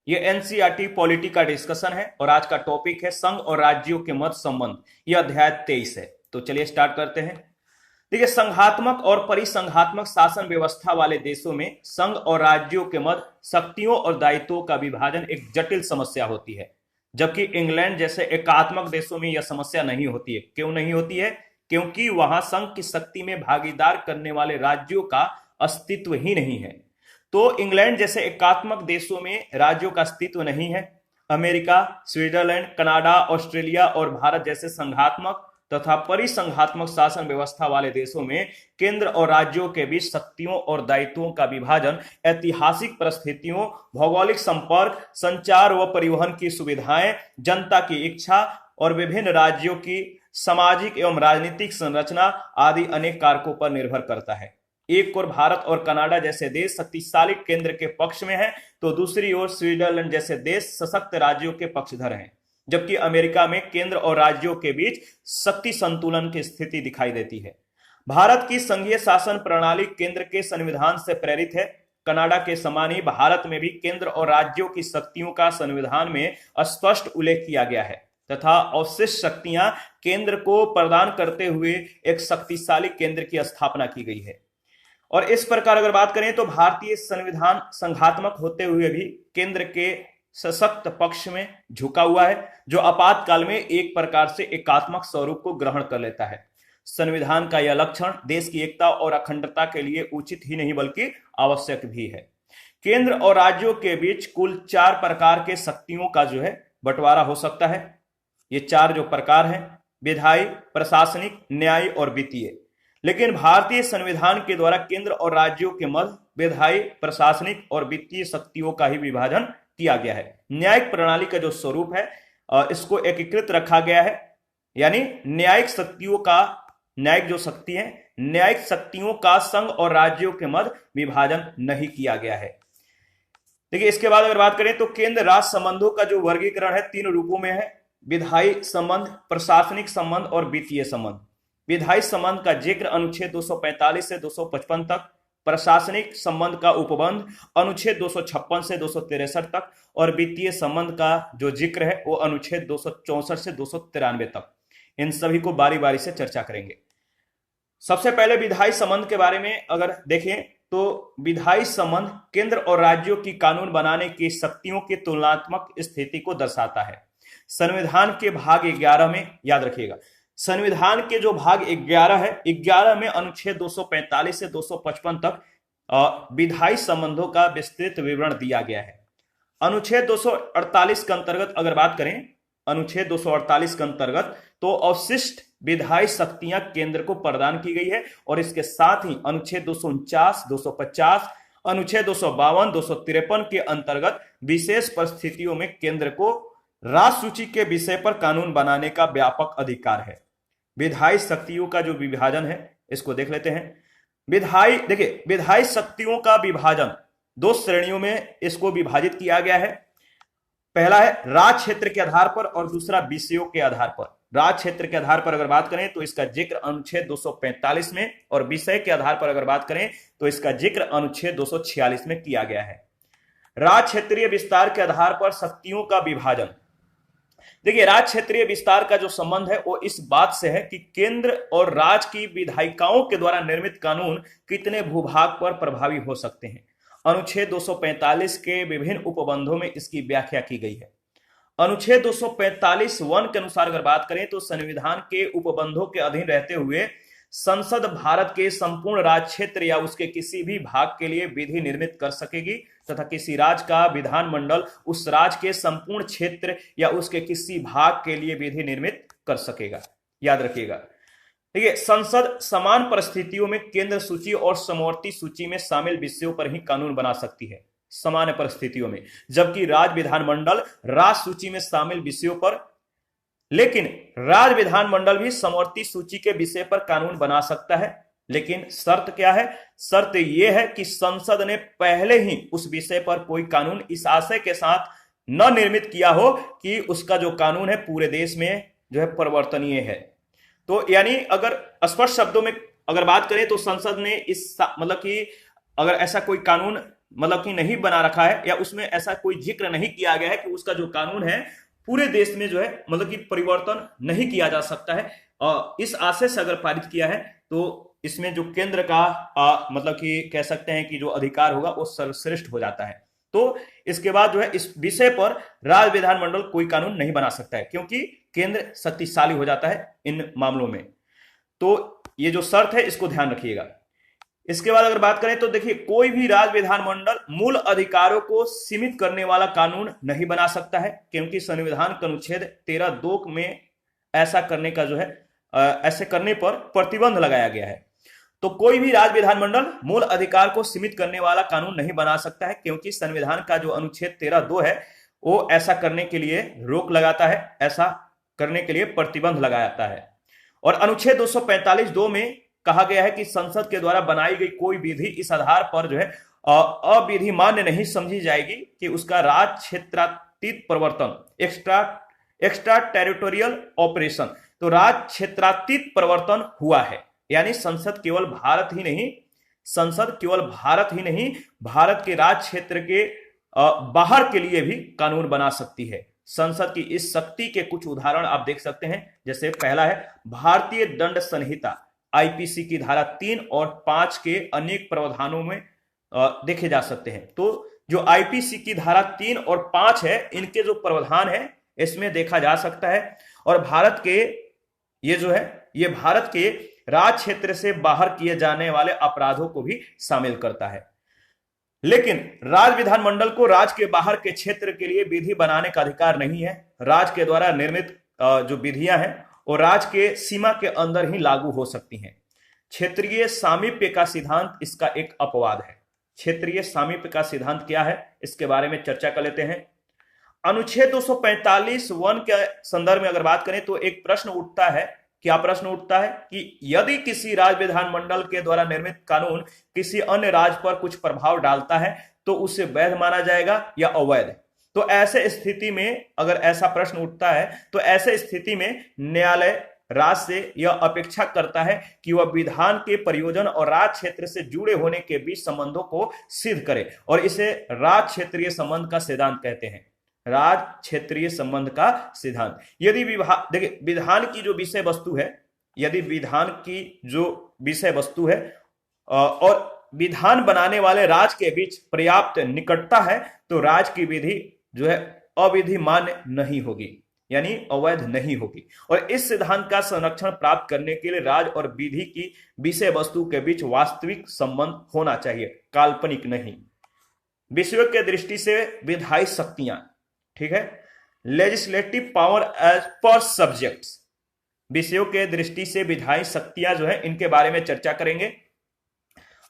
ये NCERT polity का discussion है और आज का टॉपिक है संघ और राज्यों के मध्य संबंध। यह अध्याय 23 है। तो चलिए स्टार्ट करते हैं। देखिए, संघात्मक और परिसंघात्मक शासन व्यवस्था वाले देशों में संघ और राज्यों के मध्य शक्तियों और दायित्वों का विभाजन एक जटिल समस्या होती है, जबकि इंग्लैंड जैसे एकात्मक देशों में यह समस्या नहीं होती है। क्यों नहीं होती है? क्योंकि वहां संघ की शक्ति में भागीदार करने वाले राज्यों का अस्तित्व ही नहीं है। तो इंग्लैंड जैसे एकात्मक देशों में राज्यों का अस्तित्व नहीं है। अमेरिका, स्विट्जरलैंड, कनाडा, ऑस्ट्रेलिया और भारत जैसे संघात्मक तथा परिसंघात्मक शासन व्यवस्था वाले देशों में केंद्र और राज्यों के बीच शक्तियों और दायित्वों का विभाजन ऐतिहासिक परिस्थितियों, भौगोलिक संपर्क, संचार व परिवहन की सुविधाएं, जनता की इच्छा और विभिन्न राज्यों की सामाजिक एवं राजनीतिक संरचना आदि अनेक कारकों पर निर्भर करता है। एक ओर भारत और कनाडा जैसे देश शक्तिशाली केंद्र के पक्ष में हैं, तो दूसरी ओर स्विट्जरलैंड जैसे देश सशक्त राज्यों के पक्षधर हैं। जबकि अमेरिका में केंद्र और राज्यों के बीच शक्ति संतुलन की स्थिति दिखाई देती है। भारत की संघीय शासन प्रणाली केंद्र के संविधान से प्रेरित है। कनाडा के समान ही भारत में भी केंद्र और राज्यों की शक्तियों का संविधान में स्पष्ट उल्लेख किया गया है तथा अवशिष्ट शक्तियां केंद्र को प्रदान करते हुए एक शक्तिशाली केंद्र की स्थापना की गई है। और इस प्रकार अगर बात करें तो भारतीय संविधान संघात्मक होते हुए भी केंद्र के सशक्त पक्ष में झुका हुआ है, जो आपातकाल में एक प्रकार से एकात्मक स्वरूप को ग्रहण कर लेता है। संविधान का यह लक्षण देश की एकता और अखंडता के लिए उचित ही नहीं बल्कि आवश्यक भी है। केंद्र और राज्यों के बीच कुल 4 प्रकार के शक्तियों का जो है बंटवारा हो सकता है। ये 4 जो प्रकार हैं, विधायी, प्रशासनिक, न्यायिक और वित्तीय। लेकिन भारतीय संविधान के द्वारा केंद्र और राज्यों के मध्य विधायी, प्रशासनिक और वित्तीय शक्तियों का ही विभाजन किया गया है। न्यायिक प्रणाली का जो स्वरूप है इसको एकीकृत रखा गया है, यानी न्यायिक शक्तियों का, न्यायिक जो शक्ति है, न्यायिक शक्तियों का संघ और राज्यों के मध्य विभाजन नहीं किया गया है। देखिए, इसके बाद अगर बात करें तो केंद्र राज्य संबंधों का जो वर्गीकरण है 3 रूपों में है: विधायी संबंध, प्रशासनिक संबंध और वित्तीय संबंध। विधायी संबंध का जिक्र अनुच्छेद 245 से 255 तक, प्रशासनिक संबंध का उपबंध अनुच्छेद 256 से 263 तक और वित्तीय संबंध का जो जिक्र है वो अनुच्छेद 264 से 293 तक। इन सभी को बारी बारी से चर्चा करेंगे। सबसे पहले विधायी संबंध के बारे में अगर देखें तो विधायी संबंध केंद्र और राज्यों की कानून बनाने की शक्तियों की तुलनात्मक स्थिति को दर्शाता है। संविधान के भाग 11 में, याद रखिएगा, संविधान के जो भाग 11 है, 11 में अनुच्छेद 245 से 255 तक विधायी संबंधों का विस्तृत विवरण दिया गया है। अनुच्छेद 248 के अंतर्गत अगर बात करें, अनुच्छेद 248 के अंतर्गत तो अवशिष्ट विधायी शक्तियां केंद्र को प्रदान की गई है और इसके साथ ही अनुच्छेद 249, 250, अनुच्छेद 252, 253 के अंतर्गत विशेष परिस्थितियों में केंद्र को राज्य सूची के विषय पर कानून बनाने का व्यापक अधिकार है। विधायी शक्तियों का जो विभाजन है इसको देख लेते हैं। देखिए, विधायी शक्तियों का विभाजन 2 श्रेणियों में इसको विभाजित किया गया है। पहला है राज्य क्षेत्र के आधार पर और दूसरा विषयों के आधार पर। राज्य क्षेत्र के आधार पर अगर बात करें तो इसका जिक्र अनुच्छेद 245 में और विषय के आधार पर अगर बात करें तो इसका जिक्र अनुच्छेद 246 में किया गया है। राज्य क्षेत्रीय विस्तार के आधार पर शक्तियों का विभाजन। देखिए, राज्य क्षेत्रीय विस्तार का जो संबंध है वो इस बात से है कि केंद्र और राज्य की विधायिकाओं के द्वारा निर्मित कानून कितने भूभाग पर प्रभावी हो सकते हैं। अनुच्छेद 245 के विभिन्न उपबंधों में इसकी व्याख्या की गई है। अनुच्छेद 245(1) के अनुसार अगर बात करें तो संविधान के उपबंधों के अधीन रहते हुए संसद भारत के संपूर्ण राज्य क्षेत्र या उसके किसी भी भाग के लिए विधि निर्मित कर सकेगी तथा किसी राज्य का विधानमंडल उस राज्य के संपूर्ण क्षेत्र या उसके किसी भाग के लिए विधि निर्मित कर सकेगा। याद रखिएगा, देखिए, संसद समान परिस्थितियों में केंद्र सूची और समवर्ती सूची में शामिल विषयों पर ही कानून बना सकती है, सामान्य परिस्थितियों में, जबकि राज्य विधानमंडल राज्य सूची में शामिल विषयों पर, लेकिन राज्य विधानमंडल भी समवर्ती सूची के विषय पर कानून बना सकता है। लेकिन शर्त क्या है? शर्त यह है कि संसद ने पहले ही उस विषय पर कोई कानून इस आशय के साथ न निर्मित किया हो कि उसका जो कानून है पूरे देश में जो है परिवर्तनीय है। तो यानी अगर स्पष्ट शब्दों में अगर बात करें तो संसद ने इस मतलब कि अगर ऐसा कोई कानून मतलब कि नहीं बना रखा है, या उसमें ऐसा कोई जिक्र नहीं किया गया है कि उसका जो कानून है पूरे देश में जो है मतलब कि परिवर्तन नहीं किया जा सकता है। इस आशय से अगर पारित किया है तो इसमें जो केंद्र का मतलब कि कह सकते हैं कि जो अधिकार होगा वो सर्वश्रेष्ठ हो जाता है। तो इसके बाद जो है इस विषय पर राज्य विधानमंडल कोई कानून नहीं बना सकता है, क्योंकि केंद्र शक्तिशाली हो जाता है इन मामलों में। तो ये जो शर्त है इसको ध्यान रखिएगा। इसके बाद अगर बात करें तो देखिए, कोई भी राज्य विधानमंडल मूल अधिकारों को सीमित करने वाला कानून नहीं बना सकता है, क्योंकि संविधान के अनुच्छेद 13(2) में ऐसा करने का जो है ऐसे करने पर प्रतिबंध लगाया गया है। तो कोई भी राज्य विधानमंडल मूल अधिकार को सीमित करने वाला कानून नहीं बना सकता है, क्योंकि संविधान का जो अनुच्छेद 13(2) है वो ऐसा करने के लिए रोक लगाता है, ऐसा करने के लिए प्रतिबंध लगाता है। और अनुच्छेद 245(2) में कहा गया है कि संसद के द्वारा बनाई गई कोई विधि इस आधार पर जो है अविधि मान्य नहीं समझी जाएगी कि उसका राज्य क्षेत्रातीत परिवर्तन, एक्स्ट्रा टेरिटोरियल ऑपरेशन, तो राज्य क्षेत्रातीत परिवर्तन हुआ है। यानी संसद केवल भारत ही नहीं, भारत के राज्य क्षेत्र के बाहर के लिए भी कानून बना सकती है। संसद की इस शक्ति के कुछ उदाहरण आप देख सकते हैं। जैसे पहला है भारतीय दंड संहिता, आईपीसी की धारा 3 और 5 के अनेक प्रावधानों में देखे जा सकते हैं। तो जो आईपीसी की धारा 3 और 5 है, इनके जो प्रावधान है इसमें देखा जा सकता है। और भारत के ये भारत के राज्य क्षेत्र से बाहर किए जाने वाले अपराधों को भी शामिल करता है। लेकिन राज्य विधानमंडल को राज्य के बाहर के क्षेत्र के लिए विधि बनाने का अधिकार नहीं है। राज्य के द्वारा निर्मित जो विधियां हैं वो राज्य के सीमा के अंदर ही लागू हो सकती हैं। क्षेत्रीय सामीप्य का सिद्धांत इसका एक अपवाद है। क्षेत्रीय सामीप्य का सिद्धांत क्या है, इसके बारे में चर्चा कर लेते हैं। अनुच्छेद 245(1) के संदर्भ में अगर बात करें तो एक प्रश्न उठता है। क्या प्रश्न उठता है कि यदि किसी राज्य विधानमंडल के द्वारा निर्मित कानून किसी अन्य राज्य पर कुछ प्रभाव डालता है तो उसे वैध माना जाएगा या अवैध। तो ऐसे स्थिति में अगर ऐसा प्रश्न उठता है तो ऐसे स्थिति में न्यायालय राज्य से यह अपेक्षा करता है कि वह विधान के प्रयोजन और राज्य क्षेत्र से जुड़े होने के बीच संबंधों को सिद्ध करे, और इसे राज्य क्षेत्रीय संबंध का सिद्धांत कहते हैं। राज्य क्षेत्रीय संबंध का सिद्धांत। यदि देखिए विधान की जो विषय वस्तु है, यदि विधान की जो विषय वस्तु है और विधान बनाने वाले राज्य के बीच पर्याप्त निकटता है तो राज्य की विधि जो है अविधि मान्य नहीं होगी, यानी अवैध नहीं होगी। और इस सिद्धांत का संरक्षण प्राप्त करने के लिए राज्य और विधि की विषय वस्तु के बीच वास्तविक संबंध होना चाहिए, काल्पनिक नहीं। विषयों के दृष्टि से विधायी शक्तियां, ठीक है, legislative power as per subjects, विषयों के दृष्टि से विधायी शक्तियां जो है इनके बारे में चर्चा करेंगे।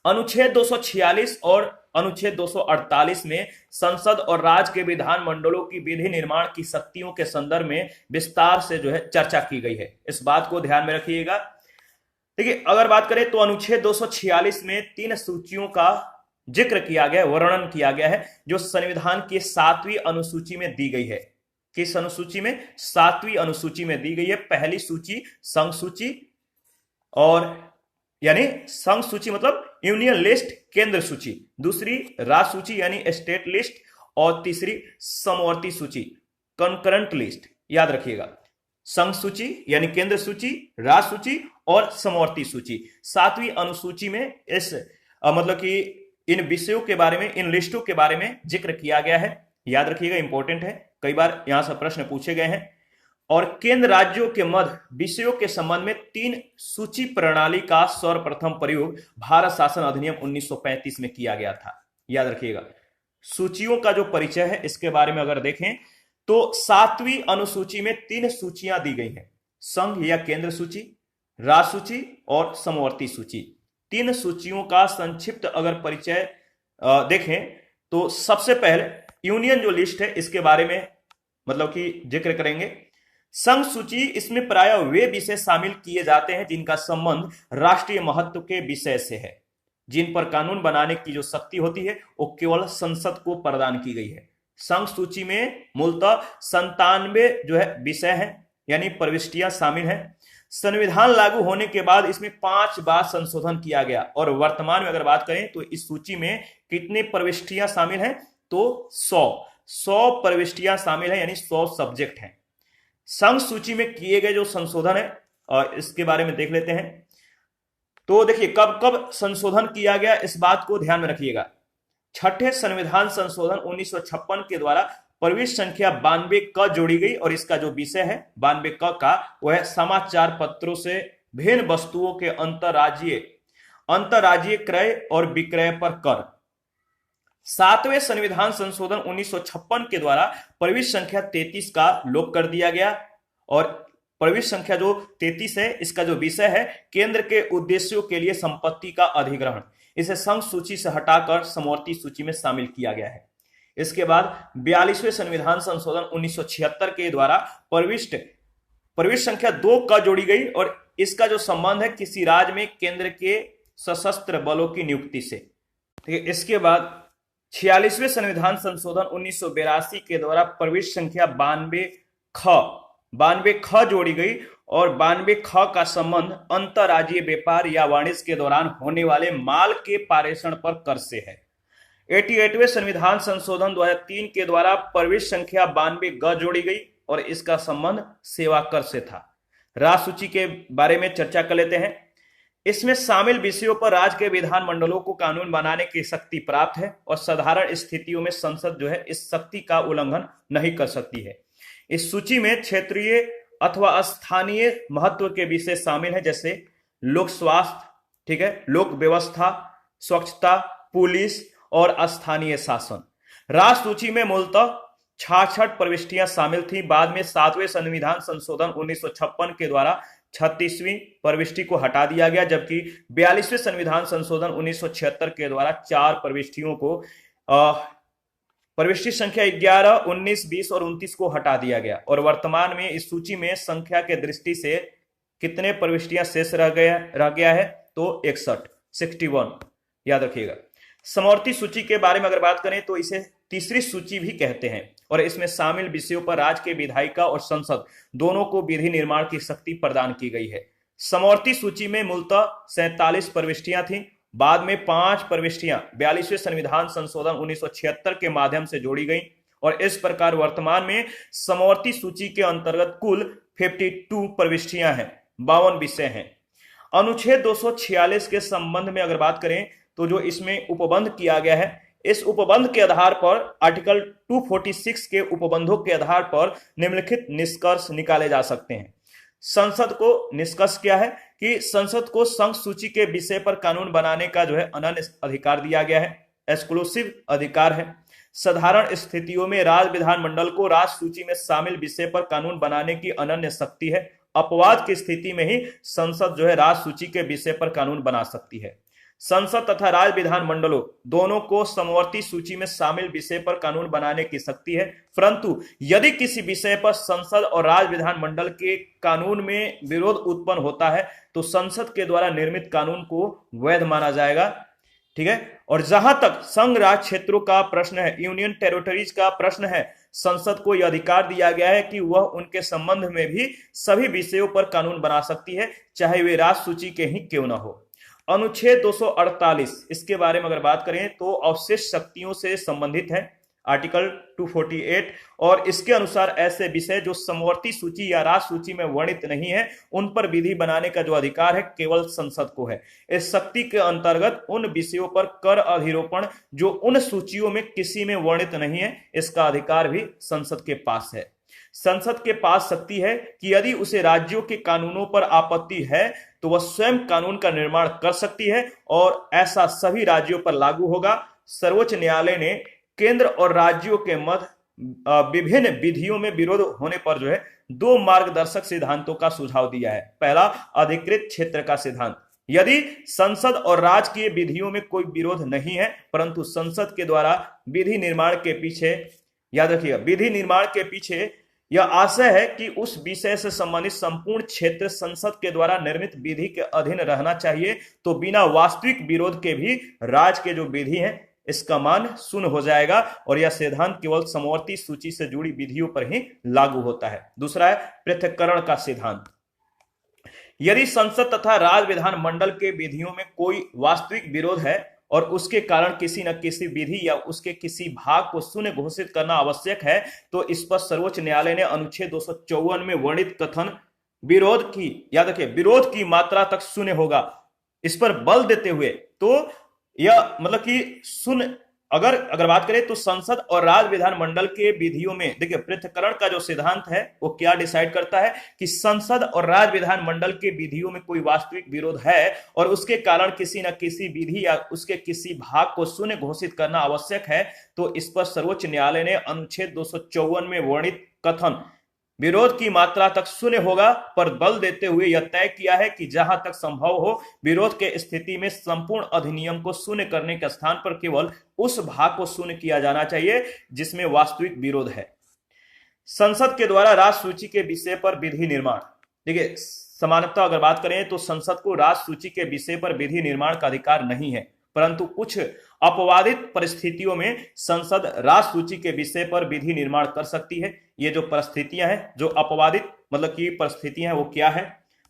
अनुच्छेद 246 और अनुच्छेद 248 में संसद और राज्य के विधानमंडलों की विधि निर्माण की शक्तियों के संदर्भ में विस्तार से जो है चर्चा की गई है। इस बात को ध्यान में रखिएगा। देखिए अगर बात करें तो अनुच्छेद 246 में 3 सूचियों का जिक्र किया गया, वर्णन किया गया है, जो संविधान की 7वीं अनुसूची में दी गई है। किस अनुसूची में? 7वीं अनुसूची में दी गई है। पहली सूची संघ सूची, और यानी संघ सूची मतलब यूनियन लिस्ट, केंद्र सूची, दूसरी राज्य सूची यानी स्टेट लिस्ट, और तीसरी समवर्ती सूची, कंकरेंट लिस्ट। याद रखिएगा, संघ सूची यानी केंद्र सूची, राज्य सूची और समवर्ती सूची। 7वीं अनुसूची में इस मतलब कि इन विषयों के बारे में, इन लिस्टों के बारे में जिक्र किया गया है। याद रखिएगा, इंपॉर्टेंट है, कई बार यहां से प्रश्न पूछे गए हैं। और केंद्र राज्यों के मध्य विषयों के संबंध में 3 सूची प्रणाली का सर्वप्रथम प्रयोग भारत शासन अधिनियम 1935 में किया गया था। याद रखिएगा, सूचियों का जो परिचय है इसके बारे में अगर देखें तो 7वीं अनुसूची में 3 सूचियां दी गई हैं, संघ या केंद्र सूची, राज्य सूची और समवर्ती सूची। 3 सूचियों का संक्षिप्त अगर परिचय देखें तो सबसे पहले यूनियन जो लिस्ट है इसके बारे में मतलब कि जिक्र करेंगे। संघ सूची, इसमें प्रायः वे विषय शामिल किए जाते हैं जिनका संबंध राष्ट्रीय महत्व के विषय से है, जिन पर कानून बनाने की जो शक्ति होती है वो केवल संसद को प्रदान की गई है। संघ सूची में मूलतः 97 जो है विषय हैं, यानी प्रविष्टियां शामिल हैं। संविधान लागू होने के बाद इसमें 5 बार संशोधन किया गया और वर्तमान में अगर बात करें तो इस सूची में कितने प्रविष्टियां शामिल हैं, तो 100 प्रविष्टियां शामिल हैं, यानी 100 सब्जेक्ट हैं। संघ सूची में किए गए जो संशोधन है और इसके बारे में देख लेते हैं। तो देखिए कब कब संशोधन किया गया इस बात को ध्यान में रखिएगा। छठे संविधान संशोधन 1956 के द्वारा प्रविष्टि संख्या 92 क जोड़ी गई और इसका जो विषय है 92 क का वह समाचार पत्रों से भिन्न वस्तुओं के अंतरराज्यीय क्रय और विक्रय पर कर। सातवें संविधान संशोधन 1956 के द्वारा प्रविष्टि संख्या 33 का लोप कर दिया गया और प्रविष्टि संख्या जो 33 है इसका जो विषय है केंद्र के उद्देश्यों के लिए संपत्ति का अधिग्रहण, इसे संघ सूची से हटाकर समवर्ती सूची में शामिल किया गया है। इसके बाद 42वें संविधान संशोधन 1976 के द्वारा प्रविष्टि संख्या 2 का जोड़ी गई और इसका जो संबंध है किसी राज्य में केंद्र के सशस्त्र बलों की नियुक्ति से। ठीक है, इसके बाद 46वें संविधान संशोधन 1982 के द्वारा प्रविष्टि संख्या 92 ख जोड़ी गई और 92 ख का संबंध अंतरराज्यीय व्यापार या वाणिज्य के दौरान होने वाले माल के पारेषण पर कर से है। 88वें संविधान संशोधन 2003 के द्वारा प्रविष्टि संख्या 92 ग जोड़ी गई और इसका संबंध सेवा कर से था। राज्य सूची के बारे में चर्चा कर लेते हैं। इसमें शामिल विषयों पर राज्य के विधानमंडलों को कानून बनाने की शक्ति प्राप्त है और साधारण स्थितियों में संसद जो है इस शक्ति का उल्लंघन नहीं कर सकती है। इस सूची में क्षेत्रीय अथवा स्थानीय महत्व के विषय शामिल है, जैसे लोक स्वास्थ्य, ठीक है, लोक व्यवस्था, स्वच्छता, पुलिस और स्थानीय शासन। राज्य सूची में मूलतः 66 प्रविष्टियां शामिल थी। बाद में 7वें संविधान संशोधन 1956 के द्वारा 36वीं प्रविष्टि को हटा दिया गया, जबकि 42वें संविधान संशोधन 1976 के द्वारा 4 प्रविष्टियों को प्रविष्टि संख्या 11, 19, 20 और 29 को हटा दिया गया और वर्तमान में इस सूची में संख्या के दृष्टि से कितने प्रविष्टियां शेष रह गया है, तो 61 याद रखिएगा। समवर्ती सूची के बारे में अगर बात करें तो इसे तीसरी सूची भी कहते हैं और इसमें शामिल विषयों पर राज्य के विधायिका और संसद दोनों को विधि निर्माण की शक्ति प्रदान की गई है। समवर्ती सूची में मूलतः 47 प्रविष्टियां थीं। बाद में 5 प्रविष्टियां 42वें संविधान संशोधन 1976 के माध्यम से जोड़ी गई और इस प्रकार वर्तमान में समवर्ती सूची के अंतर्गत कुल 52 प्रविष्टियां हैं, 52 विषय हैं। अनुच्छेद 246 के संबंध में अगर बात करें तो जो इसमें उपबंध किया गया है, इस उपबंध के आधार पर आर्टिकल 246 के उपबंधों के आधार पर निम्नलिखित निष्कर्ष निकाले जा सकते हैं। संसद को निष्कर्ष क्या है कि संसद को संघ सूची के विषय पर कानून बनाने का जो है अनन्य अधिकार दिया गया है, एक्सक्लूसिव अधिकार है। साधारण स्थितियों में राज्य विधानमंडल को राज्य सूची में शामिल विषय पर कानून बनाने की अनन्य शक्ति है। अपवाद की स्थिति में ही संसद जो है राज्य सूची के विषय पर कानून बना सकती है। संसद तथा राज्य विधानमंडलों दोनों को समवर्ती सूची में शामिल विषय पर कानून बनाने की शक्ति है, परंतु यदि किसी विषय पर संसद और राज्य विधानमंडल के कानून में विरोध उत्पन्न होता है तो संसद के द्वारा निर्मित कानून को वैध माना जाएगा। ठीक है, और जहां तक संघ राज्य क्षेत्रों का प्रश्न है, यूनियन टेरिटरीज का प्रश्न है, संसद को यह अधिकार दिया गया है कि वह उनके संबंध में भी सभी विषयों पर कानून बना सकती है, चाहे वे राज्य सूची के ही क्यों न हो। अनुच्छेद 248 इसके बारे में अगर बात करें तो अवशिष्ट शक्तियों से संबंधित है, आर्टिकल 248, और इसके अनुसार ऐसे विषय जो समवर्ती सूची या राज्य सूची में वर्णित नहीं है उन पर विधि बनाने का जो अधिकार है केवल संसद को है। इस शक्ति के अंतर्गत उन विषयों पर कर अधिरोपण जो उन सूचियों में किसी में वर्णित नहीं है, इसका अधिकार भी संसद के पास है। संसद के पास शक्ति है कि यदि उसे राज्यों के कानूनों पर आपत्ति है तो वह स्वयं कानून का निर्माण कर सकती है और ऐसा सभी राज्यों पर लागू होगा। सर्वोच्च न्यायालय ने केंद्र और राज्यों के मध्य विभिन्न विधियों में विरोध होने पर जो है 2 मार्गदर्शक सिद्धांतों का सुझाव दिया है। पहला, अधिकृत क्षेत्र का सिद्धांत। यदि संसद और राजकीय विधियों में कोई विरोध नहीं है परंतु संसद के द्वारा विधि निर्माण के पीछे, याद रखिएगा, विधि निर्माण के पीछे यह आशय है कि उस विषय से संबंधित संपूर्ण क्षेत्र संसद के द्वारा निर्मित विधि के अधीन रहना चाहिए, तो बिना वास्तविक विरोध के भी राज्य के जो विधि है इसका मान शून्य हो जाएगा और यह सिद्धांत केवल समवर्ती सूची से जुड़ी विधियों पर ही लागू होता है। दूसरा है पृथक्करण का सिद्धांत। यदि संसद तथा राज्य विधान मंडल के विधियों में कोई वास्तविक विरोध है और उसके कारण किसी न किसी विधि या उसके किसी भाग को शून्य घोषित करना आवश्यक है, तो इस पर सर्वोच्च न्यायालय ने अनुच्छेद 254 में वर्णित कथन विरोध की, याद रखिए, विरोध की मात्रा तक शून्य होगा, इस पर बल देते हुए, तो यह मतलब कि शून्य, अगर बात करें तो संसद और राज्य विधान मंडल के विधियों में, देखिए पृथक्करण का जो सिद्धांत है वो क्या डिसाइड करता है कि संसद और राज्य विधान मंडल के विधियों में कोई वास्तविक विरोध है और उसके कारण किसी न किसी विधि या उसके किसी भाग को शून्य घोषित करना आवश्यक है, तो इस पर सर्वोच्च न्यायालय ने अनुच्छेद 254 में वर्णित कथन विरोध की मात्रा तक शून्य होगा पर बल देते हुए यह तय किया है कि जहां तक संभव हो विरोध के स्थिति में संपूर्ण अधिनियम को शून्य करने के स्थान पर केवल उस भाग को शून्य किया जाना चाहिए जिसमें वास्तविक विरोध है। संसद के द्वारा राष्ट्र सूची के विषय पर विधि निर्माण, देखिए सामान्यतः अगर बात करें तो संसद को राष्ट्र सूची के विषय पर विधि निर्माण का अधिकार नहीं है, परंतु कुछ अपवादित परिस्थितियों में संसद राष्ट्र सूची के विषय पर विधि निर्माण कर सकती है। ये जो परिस्थितियां हैं, जो अपवादित मतलब की परिस्थितियां हैं, वो क्या है?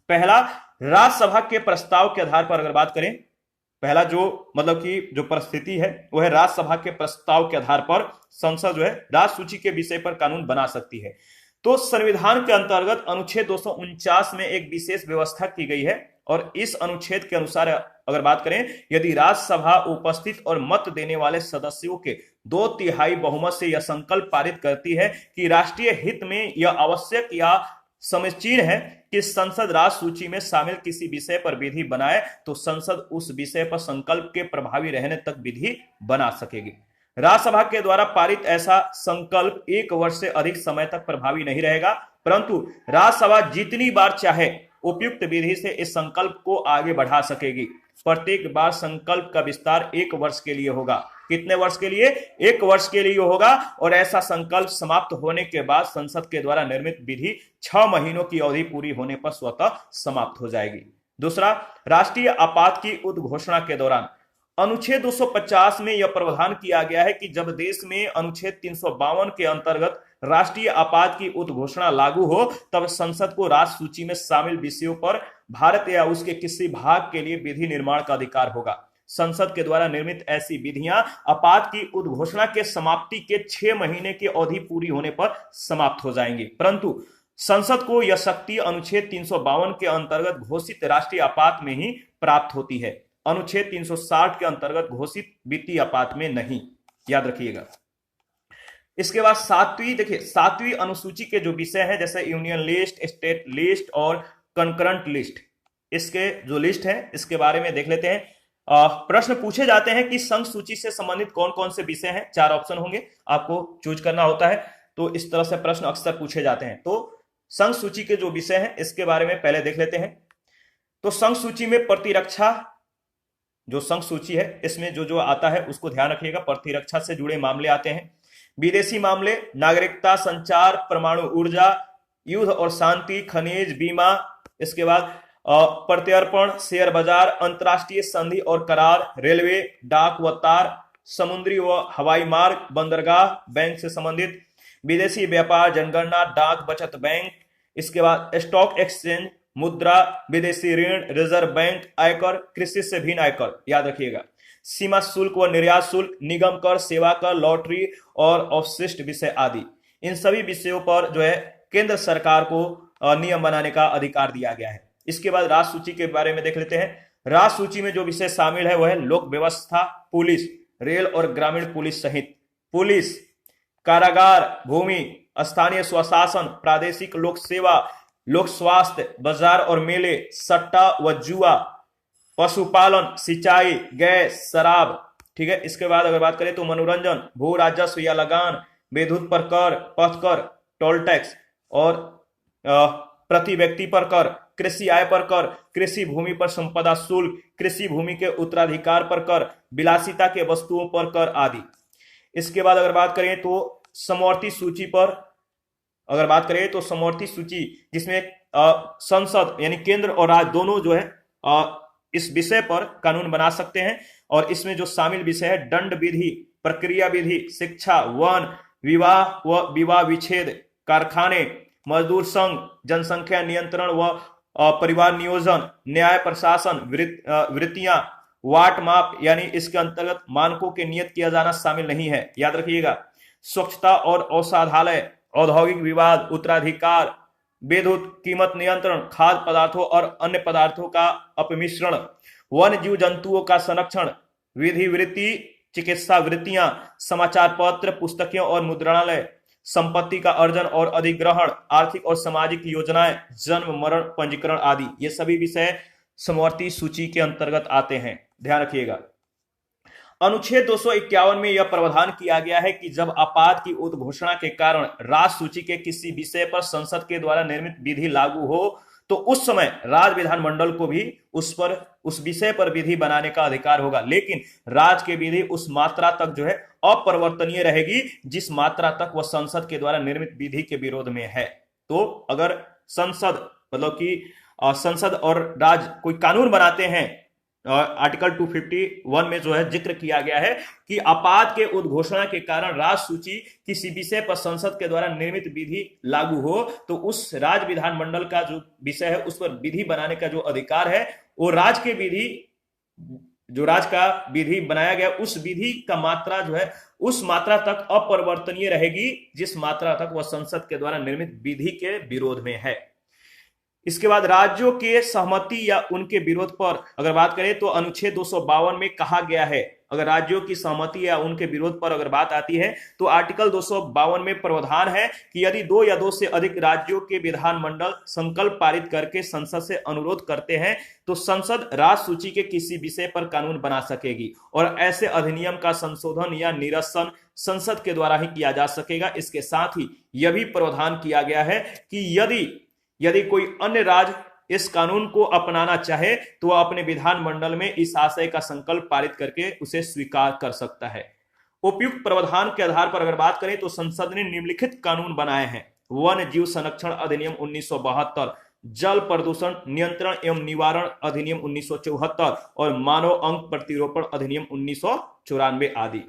पहला, राज्यसभा के प्रस्ताव के आधार पर अगर बात करें, पहला जो मतलब की जो परिस्थिति है वो है राज्यसभा के प्रस्ताव के आधार पर संसद जो है राष्ट्र सूची के विषय पर कानून बना सकती है। तो संविधान के अंतर्गत अनुच्छेद 249 में एक विशेष व्यवस्था की गई है और इस अनुच्छेद के अनुसार अगर बात करें, यदि राज्यसभा उपस्थित और मत देने वाले सदस्यों के 2/3 बहुमत से यह संकल्प पारित करती है कि राष्ट्रीय हित में यह आवश्यक या समीचीन है कि संसद राष्ट्र सूची में शामिल किसी विषय पर विधि बनाए, तो संसद उस विषय पर संकल्प के प्रभावी रहने तक विधि बना सकेगी। राज्यसभा के द्वारा पारित ऐसा संकल्प 1 वर्ष से अधिक समय तक प्रभावी नहीं रहेगा, परंतु राज्यसभा जितनी बार चाहे उपयुक्त विधि से इस संकल्प को आगे बढ़ा सकेगी। प्रत्येक बार संकल्प का विस्तार 1 वर्ष के लिए होगा। कितने वर्ष के लिए? 1 वर्ष के लिए होगा और ऐसा संकल्प समाप्त होने के बाद संसद के द्वारा निर्मित विधि 6 महीनों की अवधि पूरी होने पर स्वतः समाप्त हो जाएगी। दूसरा, राष्ट्रीय आपात की उद्घोषणा के दौरान अनुच्छेद 250 में यह प्रावधान किया गया है कि जब देश में अनुच्छेद 352 के अंतर्गत राष्ट्रीय आपात की उद्घोषणा लागू हो, तब संसद को राष्ट्र सूची में शामिल विषयों पर भारत या उसके किसी भाग के लिए विधि निर्माण का अधिकार होगा। संसद के द्वारा निर्मित ऐसी विधियां आपात की उद्घोषणा के समाप्ति के 6 महीने की अवधि पूरी होने पर समाप्त हो जाएंगी, परंतु संसद को यह शक्ति अनुच्छेद 352 के अंतर्गत घोषित राष्ट्रीय आपात में ही प्राप्त होती है, अनुच्छेद 360 के अंतर्गत घोषित वित्तीय आपात में नहीं, याद रखिएगा। इसके बाद सातवीं अनुसूची के जो विषय हैं, जैसे यूनियन लिस्ट, स्टेट लिस्ट और कंकरेंट लिस्ट, इसके जो लिस्ट है इसके बारे में देख लेते हैं। प्रश्न पूछे जाते हैं कि संघ सूची से संबंधित कौन कौन से विषय हैं। 4 ऑप्शन होंगे, आपको चूज करना होता है, तो इस तरह से प्रश्न अक्सर पूछे जाते हैं। तो संघ सूची के जो विषय हैं इसके बारे में पहले देख लेते हैं। तो संघ सूची में प्रतिरक्षा, जो संघ सूची है इसमें जो आता है उसको ध्यान रखिएगा, प्रतिरक्षा से जुड़े मामले आते हैं। विदेशी मामले, नागरिकता, संचार, परमाणु ऊर्जा, युद्ध और शांति, खनिज, बीमा, इसके बाद प्रत्यर्पण, शेयर बाजार, अंतरराष्ट्रीय संधि और करार, रेलवे, डाक व तार, समुद्री व हवाई मार्ग, बंदरगाह, बैंक से संबंधित, विदेशी व्यापार, जनगणना, डाक बचत बैंक, इसके बाद स्टॉक एक्सचेंज, मुद्रा, विदेशी ऋण, रिजर्व बैंक, आयकर, कृषि से भिन्न आयकर, याद रखिएगा, सीमा शुल्क व निर्यात शुल्क, निगम कर, सेवा कर, लॉटरी और अवशिष्ट विषय आदि। इन सभी विषयों पर जो है केंद्र सरकार को नियम बनाने का अधिकार दिया गया है। इसके बाद राष्ट्र सूची के बारे में देख लेते हैं। राष्ट्र सूची में जो विषय शामिल है वह है लोक व्यवस्था, पुलिस, रेल और ग्रामीण पुलिस सहित पुलिस, कारागार, भूमि, स्थानीय स्वशासन, प्रादेशिक लोक सेवा, लोक स्वास्थ्य, बाजार और मेले, सट्टा व जुआ, पशुपालन, सिंचाई, गैस, शराब, ठीक है। इसके बाद अगर बात करें तो मनोरंजन, भू राजस्व या लगान, विद्युत पर कर, पथ कर, टोल टैक्स और प्रति व्यक्ति पर कर, कृषि आय पर कर, कृषि भूमि पर संपदा शुल्क, कृषि भूमि के उत्तराधिकार पर कर, विलासिता के वस्तुओं पर कर आदि। इसके बाद अगर बात करें तो समवर्ती सूची पर अगर बात करें तो समवर्ती सूची जिसमें संसद यानी केंद्र और राज्य दोनों जो है इस विषय पर कानून बना सकते हैं और इसमें जो शामिल विषय है दंड विधि, प्रक्रिया विधि, शिक्षा, वन, विवाह व विवाह विच्छेद, कारखाने, मजदूर संघ, जनसंख्या नियंत्रण व परिवार नियोजन, न्याय प्रशासन, वृत्तियां, वाट माप यानी इसके अंतर्गत मानकों के नियत किया जाना शामिल नहीं है, याद रखिएगा। स्वच्छता और औषधालय, औद्योगिक विवाद, उत्तराधिकार, विद्युत, कीमत नियंत्रण, खाद्य पदार्थों और अन्य पदार्थों का अपमिश्रण, वन जीव जंतुओं का संरक्षण, विधि वृत्ति, चिकित्सा वृत्तियां, समाचार पत्र, पुस्तकें और मुद्रणालय, संपत्ति का अर्जन और अधिग्रहण, आर्थिक और सामाजिक योजनाएं, जन्म मरण पंजीकरण आदि, ये सभी विषय समवर्ती सूची के अंतर्गत आते हैं, ध्यान रखिएगा। अनुच्छेद 251 में यह प्रावधान किया गया है कि जब आपात की उद्घोषणा के कारण राज्य सूची के किसी विषय पर संसद के द्वारा निर्मित विधि लागू हो तो उस समय राज्य विधानमंडल को भी उस विषय पर विधि बनाने का अधिकार होगा, लेकिन राज्य की विधि उस मात्रा तक जो है अपरिवर्तनीय रहेगी जिस मात्रा तक वह संसद के द्वारा निर्मित विधि के विरोध में है। तो अगर संसद मतलब कि संसद और राज्य कोई कानून बनाते हैं, आर्टिकल 251 में जो है जिक्र किया गया है कि आपात के उद्घोषणा के कारण राज्य सूची किसी विषय पर संसद के द्वारा निर्मित विधि लागू हो तो उस राज्य विधानमंडल का जो विषय है उस पर विधि बनाने का जो अधिकार है वो राज्य के विधि, जो राज्य का विधि बनाया गया उस विधि का मात्रा जो है उस मात्रा तक अपरिवर्तनीय रहेगी जिस मात्रा तक वह संसद के द्वारा निर्मित विधि के विरोध में है। इसके बाद राज्यों के सहमति या उनके विरोध पर अगर बात करें तो अनुच्छेद 252 में कहा गया है, अगर राज्यों की सहमति या उनके विरोध पर अगर बात आती है तो आर्टिकल 252 में प्रावधान है कि यदि 2 या 2 से अधिक राज्यों के विधानमंडल संकल्प पारित करके संसद से अनुरोध करते हैं तो संसद राज्य सूची के किसी विषय पर कानून बना सकेगी और ऐसे अधिनियम का संशोधन या निरसन संसद के द्वारा ही किया जा सकेगा। इसके साथ ही यह भी प्रावधान किया गया है कि यदि कोई अन्य राज्य इस कानून को अपनाना चाहे तो वह अपने विधानमंडल में इस आशय का संकल्प पारित करके उसे स्वीकार कर सकता है। उपयुक्त प्रावधान के आधार पर अगर बात करें तो संसद ने निम्नलिखित कानून बनाए हैं: वन जीव संरक्षण अधिनियम 1972, जल प्रदूषण नियंत्रण एवं निवारण अधिनियम 1974 और मानव अंग प्रतिरोपण अधिनियम 1994 आदि।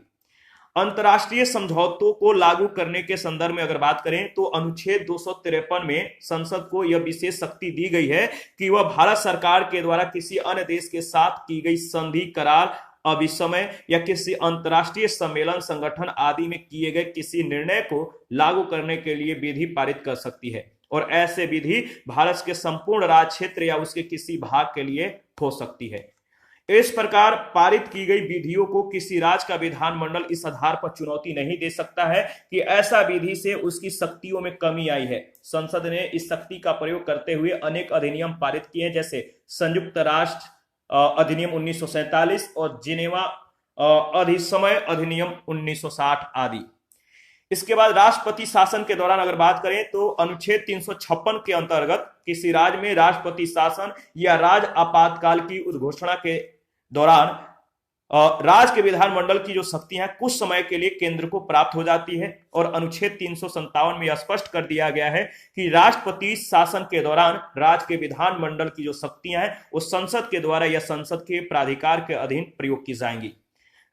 अंतर्राष्ट्रीय समझौतों को लागू करने के संदर्भ में अगर बात करें तो अनुच्छेद 253 में संसद को यह विशेष शक्ति दी गई है कि वह भारत सरकार के द्वारा किसी अन्य देश के साथ की गई संधि, करार, अभिसमय या किसी अंतर्राष्ट्रीय सम्मेलन, संगठन आदि में किए गए किसी निर्णय को लागू करने के लिए विधि पारित कर सकती है और ऐसे विधि भारत के संपूर्ण राज्य क्षेत्र या उसके किसी भाग के लिए हो सकती है। इस प्रकार पारित की गई विधियों को किसी राज्य का विधानमंडल इस आधार पर चुनौती नहीं दे सकता है कि ऐसा विधि से उसकी शक्तियों में कमी आई है। संसद ने इस शक्ति का प्रयोग करते हुए अनेक अधिनियम पारित किए जैसे संयुक्त राष्ट्र अधिनियम 1947 और जिनेवा अधिसमय अधिनियम 1960 आदि। इसके बाद राष्ट्रपति शासन के दौरान अगर बात करें तो अनुच्छेद 356 के अंतर्गत किसी राज्य में राष्ट्रपति शासन या राज्य आपातकाल की उद्घोषणा के दौरान राज्य के विधानमंडल की जो शक्तियां कुछ समय के लिए केंद्र को प्राप्त हो जाती है और अनुच्छेद 357 में यह स्पष्ट कर दिया गया है कि राष्ट्रपति शासन के दौरान राज्य के विधानमंडल की जो शक्तियां हैं वो संसद के द्वारा या संसद के प्राधिकार के अधीन प्रयोग की जाएंगी।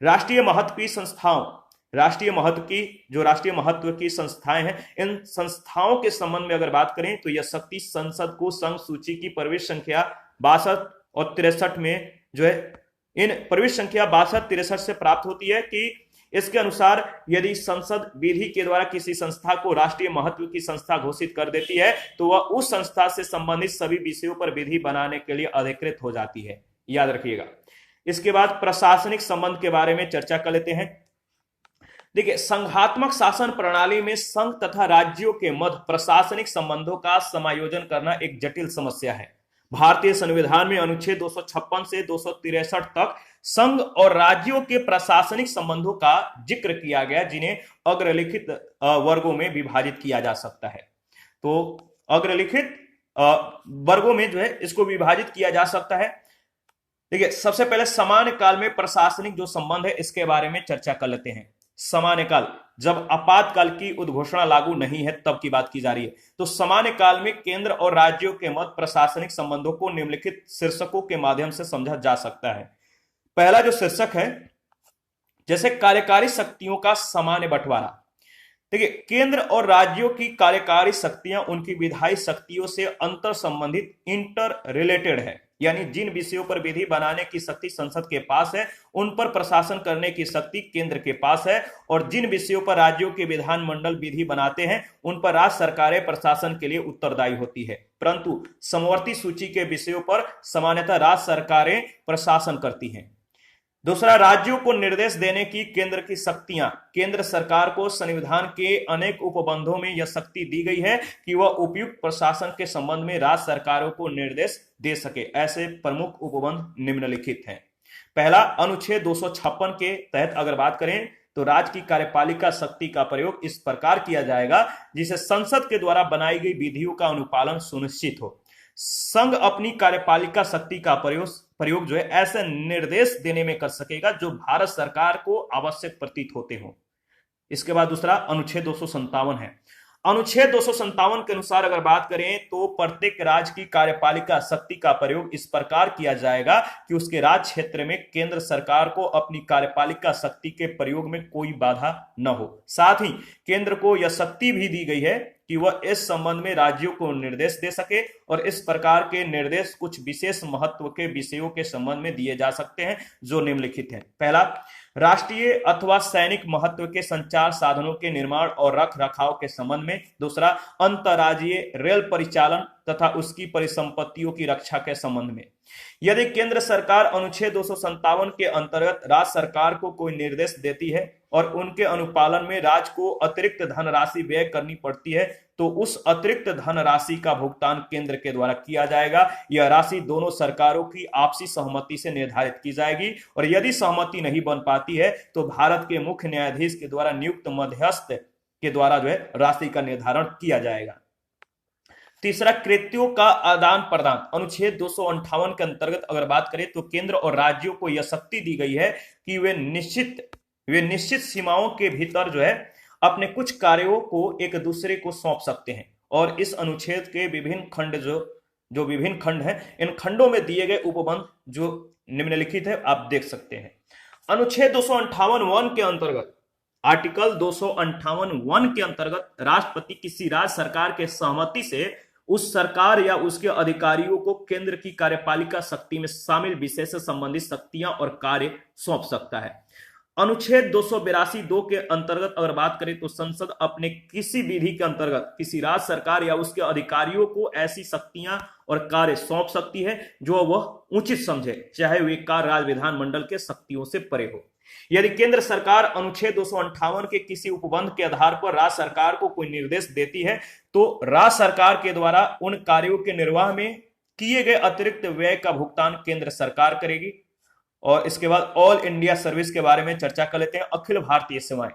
राष्ट्रीय महत्व की संस्थाओं, राष्ट्रीय महत्व की संस्थाएं हैं, इन संस्थाओं के संबंध में अगर बात करें तो यह शक्ति संसद को संघ सूची की प्रविष्टि संख्या 62 और 63 में जो है इन प्रविष्टि संख्या 62-63 से प्राप्त होती है कि इसके अनुसार यदि संसद विधि के द्वारा किसी संस्था को राष्ट्रीय महत्व की संस्था घोषित कर देती है तो वह उस संस्था से संबंधित सभी विषयों पर विधि बनाने के लिए अधिकृत हो जाती है, याद रखिएगा। इसके बाद प्रशासनिक संबंध के बारे में चर्चा कर लेते हैं। देखिए, संघात्मक शासन प्रणाली में संघ तथा राज्यों के मध्य प्रशासनिक संबंधों का समायोजन करना एक जटिल समस्या है। भारतीय संविधान में अनुच्छेद 256 से 263 तक संघ और राज्यों के प्रशासनिक संबंधों का जिक्र किया गया जिन्हें अग्रलिखित वर्गों में विभाजित किया जा सकता है। तो अग्रलिखित वर्गों में जो है इसको विभाजित किया जा सकता है। देखिए, सबसे पहले सामान्य काल में प्रशासनिक जो संबंध है इसके बारे में चर्चा कर लेते हैं। सामान्य काल, जब आपातकाल की उद्घोषणा लागू नहीं है तब की बात की जा रही है। तो सामान्य काल में केंद्र और राज्यों के मध्य प्रशासनिक संबंधों को निम्नलिखित शीर्षकों के माध्यम से समझा जा सकता है। पहला जो शीर्षक है, जैसे कार्यकारी शक्तियों का सामान्य बंटवारा। देखिए, केंद्र और राज्यों की कार्यकारी शक्तियां उनकी विधायी शक्तियों से अंतर संबंधित, इंटर रिलेटेड है। यानी जिन विषयों पर विधि बनाने की शक्ति संसद के पास है, उन पर प्रशासन करने की शक्ति केंद्र के पास है, और जिन विषयों पर राज्यों के विधानमंडल विधि बनाते हैं, उन पर राज्य सरकारें प्रशासन के लिए उत्तरदायी होती है। परंतु समवर्ती सूची के विषयों पर सामान्यतः राज्य सरकारें प्रशासन करती हैं। दूसरा, राज्यों को निर्देश देने की केंद्र की शक्तियां। केंद्र सरकार को संविधान के अनेक उपबंधों में यह शक्ति दी गई है कि वह उपयुक्त प्रशासन के संबंध में राज्य सरकारों को निर्देश दे सके। ऐसे प्रमुख उपबंध निम्नलिखित हैं। पहला, अनुच्छेद 256 के तहत अगर बात करें तो राज्य की कार्यपालिका शक्ति का प्रयोग इस प्रकार किया जाएगा जिसे संसद के द्वारा बनाई गई विधियों का अनुपालन सुनिश्चित हो। संघ अपनी कार्यपालिका शक्ति का प्रयोग जो है ऐसे निर्देश देने में कर सकेगा जो भारत सरकार को आवश्यक प्रतीत होते हो। इसके बाद दूसरा, अनुच्छेद 257 है। अनुच्छेद 257 के अनुसार अगर बात करें तो प्रत्येक राज्य की कार्यपालिका शक्ति का प्रयोग इस प्रकार किया जाएगा कि उसके राज्य क्षेत्र में केंद्र सरकार को अपनी कार्यपालिका शक्ति के प्रयोग में कोई बाधा न हो। साथ ही केंद्र को यह शक्ति भी दी गई है कि वह इस संबंध में राज्यों को निर्देश दे सके, और इस प्रकार के निर्देश कुछ विशेष महत्व के विषयों के संबंध में दिए जा सकते हैं जो निम्नलिखित हैं। पहला, राष्ट्रीय अथवा सैनिक महत्व के संचार साधनों के निर्माण और रख रखाव के संबंध में। दूसरा, अंतर्राज्यीय रेल परिचालन तथा उसकी परिसंपत्तियों की रक्षा के संबंध में। यदि केंद्र सरकार अनुच्छेद 257 के अंतर्गत राज्य सरकार को कोई निर्देश देती है और उनके अनुपालन में राज्य को अतिरिक्त धनराशि व्यय करनी पड़ती है, तो उस अतिरिक्त धनराशि का भुगतान केंद्र के द्वारा किया जाएगा। यह राशि दोनों सरकारों की आपसी सहमति से निर्धारित की जाएगी, और यदि सहमति नहीं बन पाती है तो भारत के मुख्य न्यायाधीश के द्वारा नियुक्त मध्यस्थ के द्वारा जो है राशि का निर्धारण किया जाएगा। तीसरा, कृत्यों का आदान प्रदान। अनुच्छेद 258 के अंतर्गत अगर बात करें तो केंद्र और राज्यों को यह शक्ति दी गई है कि वे निश्चित सीमाओं के भीतर जो है अपने कुछ कार्यों को एक दूसरे को सौंप सकते हैं, और इस अनुच्छेद के विभिन्न खंड जो विभिन्न खंड हैं, इन खंडों में दिए गए उपबंध जो निम्नलिखित है आप देख सकते हैं। अनुच्छेद 258(1) के अंतर्गत, आर्टिकल 258(1) के अंतर्गत राष्ट्रपति किसी राज्य सरकार के सहमति से उस सरकार या उसके अधिकारियों को केंद्र की कार्यपालिका शक्ति में शामिल विषय से संबंधित शक्तियां और कार्य सौंप सकता है। अनुच्छेद 282(2) के अंतर्गत अगर बात करें तो संसद अपने किसी विधि के अंतर्गत किसी राज्य सरकार या उसके अधिकारियों को ऐसी शक्तियां और कार्य सौंप सकती है जो वह उचित समझे, चाहे वे कार्य राज्य विधानमंडल के शक्तियों से परे हो। यदि केंद्र सरकार अनुच्छेद 258 के किसी उपबंध के आधार पर राज्य सरकार को कोई निर्देश देती है, तो राज्य सरकार के द्वारा उन कार्यों के निर्वाह में किए गए अतिरिक्त व्यय का भुगतान केंद्र सरकार करेगी। और इसके बाद ऑल इंडिया सर्विस के बारे में चर्चा कर लेते हैं। अखिल भारतीय सेवाएं।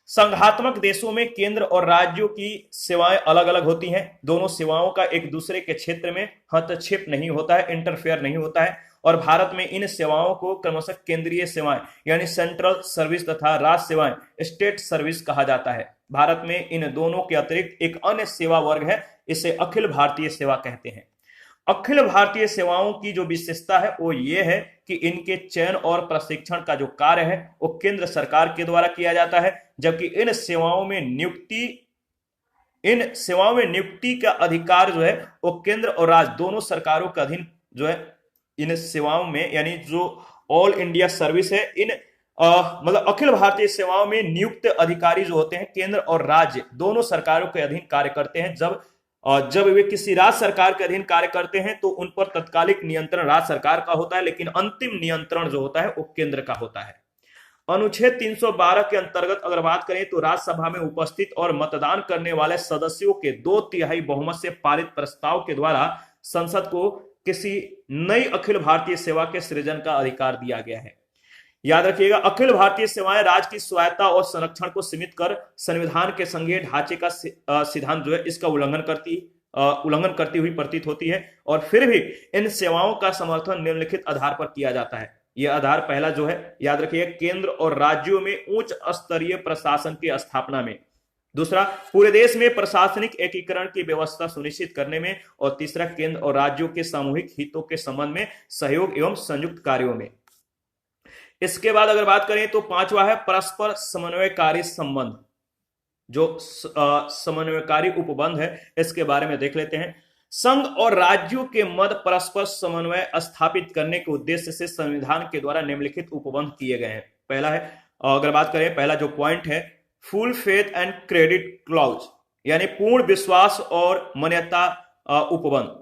संघात्मक देशों में केंद्र और राज्यों की सेवाएं अलग अलग होती हैं। दोनों सेवाओं का एक दूसरे के क्षेत्र में हस्तक्षेप नहीं होता है, इंटरफेयर नहीं होता है, और भारत में इन सेवाओं को क्रमशः केंद्रीय सेवाएं यानी सेंट्रल सर्विस तथा राज्य सेवाएं स्टेट सर्विस कहा जाता है। भारत में इन दोनों के अतिरिक्त एक अन्य सेवा वर्ग है, इसे अखिल भारतीय सेवा कहते हैं। अखिल भारतीय सेवाओं की जो विशेषता है वो ये है कि इनके चयन और प्रशिक्षण का जो कार्य है वो केंद्र सरकार के द्वारा किया जाता है, जबकि इन सेवाओं में नियुक्ति का अधिकार जो है वो केंद्र और राज्य दोनों सरकारों के अधीन जो है इन सेवाओं में, यानी जो ऑल इंडिया सर्विस है, इन मतलब अखिल भारतीय सेवाओं में नियुक्त अधिकारी जो होते हैं केंद्र और राज्य दोनों सरकारों के अधीन कार्य करते हैं। जब वे किसी राज्य सरकार के अधीन कार्य करते हैं तो उन पर तत्कालिक नियंत्रण राज्य सरकार का होता है, लेकिन अंतिम नियंत्रण जो होता है वो केंद्र का होता है। अनुच्छेद 312 के अंतर्गत अगर बात करें तो राज्यसभा में उपस्थित और मतदान करने वाले सदस्यों के 2/3 बहुमत से पारित प्रस्ताव के द्वारा संसद को किसी नई अखिल भारतीय सेवा के सृजन का अधिकार दिया गया है। याद रखिएगा, अखिल भारतीय सेवाएं राज्य की स्वायत्ता और संरक्षण को सीमित कर संविधान के संघीय ढांचे का सिद्धांत जो है इसका उल्लंघन करती हुई प्रतीत होती है, और फिर भी इन सेवाओं का समर्थन निम्नलिखित आधार पर किया जाता है। यह आधार पहला जो है याद रखिए, केंद्र और राज्यों में उच्च स्तरीय प्रशासन की स्थापना में। दूसरा, पूरे देश में प्रशासनिक एकीकरण की व्यवस्था सुनिश्चित करने में। और तीसरा, केंद्र और राज्यों के सामूहिक हितों के संबंध में सहयोग एवं संयुक्त कार्यों में। इसके बाद अगर बात करें तो पांचवा है परस्पर समन्वयकारी संबंध, जो समन्वयकारी उपबंध है इसके बारे में देख लेते हैं। संघ और राज्यों के मध्य परस्पर समन्वय स्थापित करने के उद्देश्य से संविधान के द्वारा निम्नलिखित उपबंध किए गए हैं। पहला है, अगर बात करें, पहला जो पॉइंट है, full faith and credit clause, यानी पूर्ण विश्वास और मान्यता उपबंध।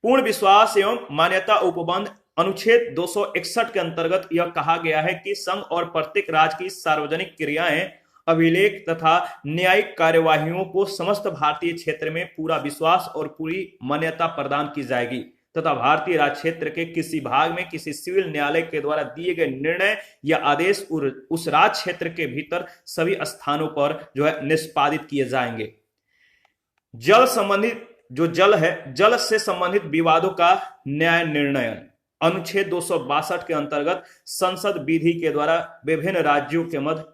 पूर्ण विश्वास एवं मान्यता उपबंध अनुच्छेद 261 के अंतर्गत यह कहा गया है कि संघ और प्रत्येक राज्य की सार्वजनिक क्रियाएं, अभिलेख तथा न्यायिक कार्यवाहियों को समस्त भारतीय क्षेत्र में पूरा विश्वास और पूरी मान्यता प्रदान की जाएगी तथा भारतीय राज्य क्षेत्र के किसी भाग में किसी सिविल न्यायालय के द्वारा दिए गए निर्णय या आदेश उस राज्य क्षेत्र के भीतर सभी स्थानों पर जो है निष्पादित किए जाएंगे। जल संबंधित जो जल है, जल से संबंधित विवादों का न्याय निर्णय अनुच्छेद 262 के अंतर्गत संसद विधि के द्वारा विभिन्न राज्यों के मध्य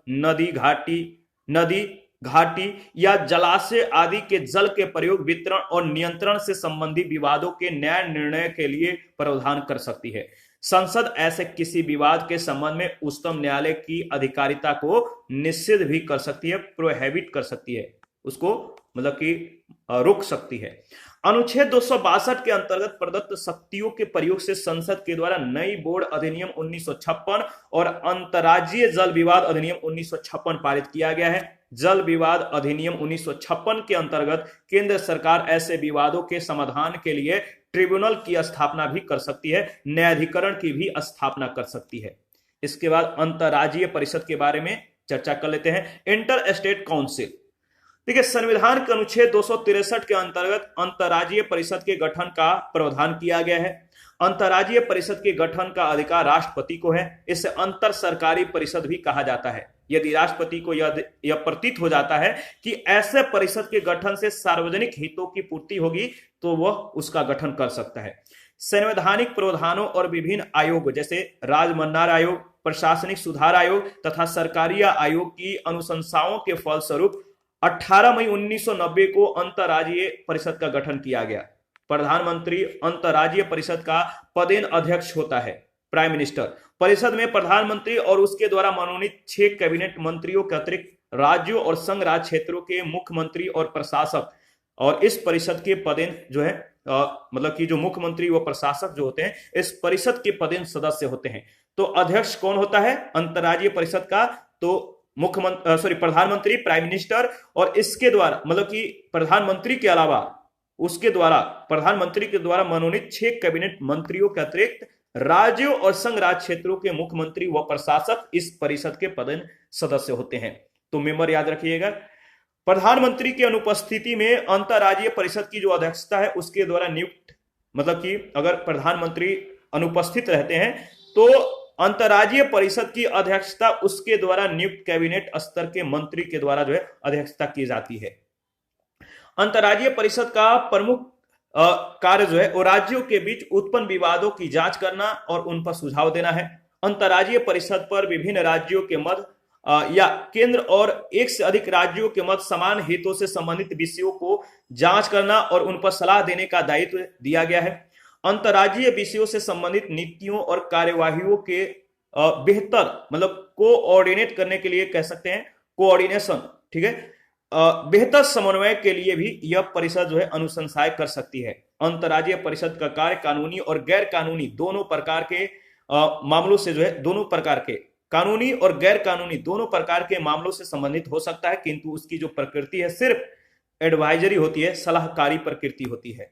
नदी घाटी या जलाशय आदि के जल के प्रयोग, वितरण और नियंत्रण से संबंधित विवादों के न्याय निर्णय के लिए प्रावधान कर सकती है। संसद ऐसे किसी विवाद के संबंध में उच्चतम न्यायालय की अधिकारिता को निषिद्ध भी कर सकती है, प्रोहिबिट कर सकती है, उसको मतलब कि रोक सकती है। अनुच्छेद 262 के अंतर्गत प्रदत्त शक्तियों के प्रयोग से संसद के द्वारा नई बोर्ड अधिनियम 1956 और अंतर्राज्यीय जल विवाद अधिनियम 1956 पारित किया गया है। जल विवाद अधिनियम 1956 के अंतर्गत केंद्र सरकार ऐसे विवादों के समाधान के लिए ट्रिब्यूनल की स्थापना भी कर सकती है, न्यायाधिकरण की भी स्थापना कर सकती है। इसके बाद अंतर्राज्यीय परिषद के बारे में चर्चा कर लेते हैं। इंटर स्टेट काउंसिल, ठीक है, संविधान के अनुच्छेद 263 के अंतर्गत अंतर्राज्यीय परिषद के गठन का प्रावधान किया गया है। अंतर्राज्यीय परिषद के गठन का अधिकार राष्ट्रपति को है। इसे अंतर सरकारी परिषद भी कहा जाता है। यदि राष्ट्रपति को यह प्रतीत हो जाता है कि ऐसे परिषद के गठन से सार्वजनिक हितों की पूर्ति होगी तो वह उसका गठन कर सकता है। संवैधानिक प्रावधानों और विभिन्न आयोग जैसे राजमन्नार आयोग, प्रशासनिक सुधार आयोग तथा सरकारिया आयोग की अनुशंसाओं के फलस्वरूप 18 मई 1990 को अंतर्राज्यीय परिषद का गठन किया गया। प्रधानमंत्री अंतर्राज्यीय परिषद का पदेन अध्यक्ष होता है, प्राइम मिनिस्टर। परिषद में प्रधानमंत्री और उसके द्वारा मनोनीत 6 कैबिनेट मंत्रियों के अतिरिक्त राज्यों और संघ राज्य क्षेत्रों के मुख्यमंत्री और प्रशासक, और इस परिषद के पदेन जो है मतलब कि जो मुख्यमंत्री व प्रशासक जो होते हैं इस परिषद के पदेन सदस्य होते हैं। तो अध्यक्ष कौन होता है अंतर्राज्यीय परिषद का? तो प्रधानमंत्री, प्राइम मिनिस्टर, और इसके द्वारा मतलब कि प्रधानमंत्री के अलावा उसके द्वारा प्रधानमंत्री के द्वारा मनोनीत 6 कैबिनेट मंत्रियों के अतिरिक्त राज्यों और संघ राज्य क्षेत्रों के मुख्यमंत्री व प्रशासक इस परिषद के पदेन सदस्य होते हैं। तो मेंबर याद रखिएगा, प्रधानमंत्री की अनुपस्थिति में अंतर्राज्यीय परिषद की जो अध्यक्षता है उसके द्वारा नियुक्त, मतलब कि अगर प्रधानमंत्री अनुपस्थित रहते हैं तो अंतर्राज्यीय परिषद की अध्यक्षता उसके द्वारा नियुक्त कैबिनेट स्तर के मंत्री के द्वारा जो है अध्यक्षता की जाती है। अंतर्राज्यीय परिषद का प्रमुख कार्य जो है वो राज्यों के बीच उत्पन्न विवादों की जांच करना और उन पर सुझाव देना है। अंतर्राज्यीय परिषद पर विभिन्न राज्यों के मध्य या केंद्र और एक से अधिक राज्यों के मध्य समान हितों से संबंधित विषयों को जांच करना और उन पर सलाह देने का दायित्व दिया गया है। अंतर्राज्यीय विषयों से संबंधित नीतियों और कार्यवाहियों के बेहतर मतलब कोऑर्डिनेट करने के लिए कह सकते हैं कोऑर्डिनेशन, ठीक है, बेहतर समन्वय के लिए भी यह परिषद जो है अनुशंसाएं कर सकती है। अंतर्राज्यीय परिषद का कार्य कानूनी और गैर कानूनी दोनों प्रकार के मामलों से जो है कानूनी और गैर कानूनी दोनों प्रकार के मामलों से संबंधित हो सकता है, किंतु उसकी जो प्रकृति है सिर्फ एडवाइजरी होती है, सलाहकारी प्रकृति होती है।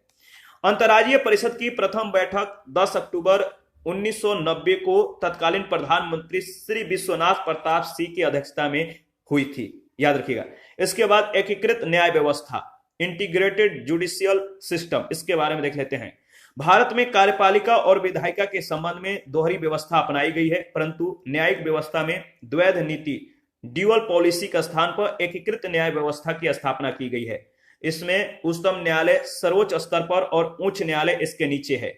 अंतर्राज्यीय परिषद की प्रथम बैठक 10 अक्टूबर 1990 को तत्कालीन प्रधानमंत्री श्री विश्वनाथ प्रताप सिंह की अध्यक्षता में हुई थी, याद रखिएगा। इसके बाद एकीकृत न्याय व्यवस्था, इंटीग्रेटेड जुडिशियल सिस्टम, इसके बारे में देख लेते हैं। भारत में कार्यपालिका और विधायिका के संबंध में दोहरी व्यवस्था अपनाई गई है, परंतु न्यायिक व्यवस्था में द्वैध नीति ड्यूअल पॉलिसी के स्थान पर एकीकृत न्याय व्यवस्था की स्थापना की गई है। इसमें उच्चतम न्यायालय सर्वोच्च स्तर पर और उच्च न्यायालय इसके नीचे है।